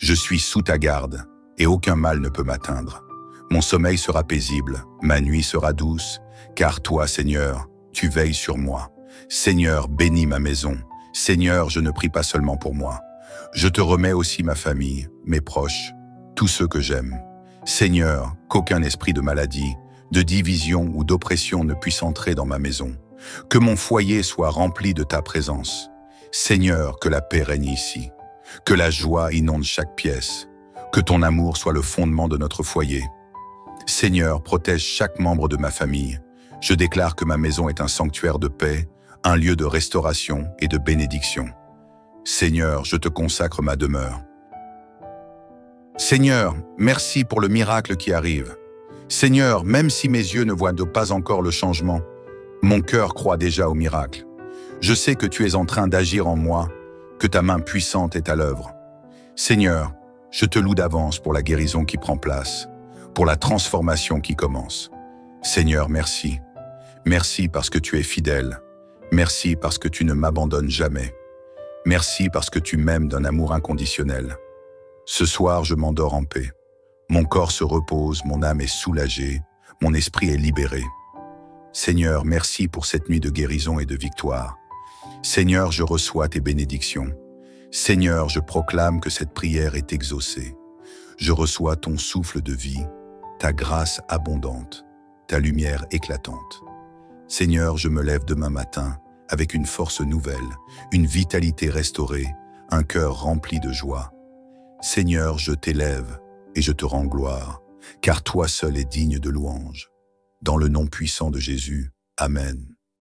Je suis sous ta garde, et aucun mal ne peut m'atteindre. Mon sommeil sera paisible, ma nuit sera douce, car toi, Seigneur, tu veilles sur moi. Seigneur, bénis ma maison. Seigneur, je ne prie pas seulement pour moi. Je te remets aussi ma famille, mes proches, tous ceux que j'aime. Seigneur, qu'aucun esprit de maladie, de division ou d'oppression ne puisse entrer dans ma maison. Que mon foyer soit rempli de ta présence. Seigneur, que la paix règne ici. Que la joie inonde chaque pièce. Que ton amour soit le fondement de notre foyer. Seigneur, protège chaque membre de ma famille. Je déclare que ma maison est un sanctuaire de paix, un lieu de restauration et de bénédiction. Seigneur, je te consacre ma demeure. Seigneur, merci pour le miracle qui arrive. Seigneur, même si mes yeux ne voient pas encore le changement, mon cœur croit déjà au miracle. Je sais que tu es en train d'agir en moi, que ta main puissante est à l'œuvre. Seigneur, je te loue d'avance pour la guérison qui prend place, pour la transformation qui commence. Seigneur, merci. Merci parce que tu es fidèle. Merci parce que tu ne m'abandonnes jamais. Merci parce que tu m'aimes d'un amour inconditionnel. Ce soir, je m'endors en paix. Mon corps se repose, mon âme est soulagée, mon esprit est libéré. Seigneur, merci pour cette nuit de guérison et de victoire. Seigneur, je reçois tes bénédictions. Seigneur, je proclame que cette prière est exaucée. Je reçois ton souffle de vie, ta grâce abondante, ta lumière éclatante. Seigneur, je me lève demain matin avec une force nouvelle, une vitalité restaurée, un cœur rempli de joie. Seigneur, je t'élève et je te rends gloire, car toi seul es digne de louange. Dans le nom puissant de Jésus, Amen.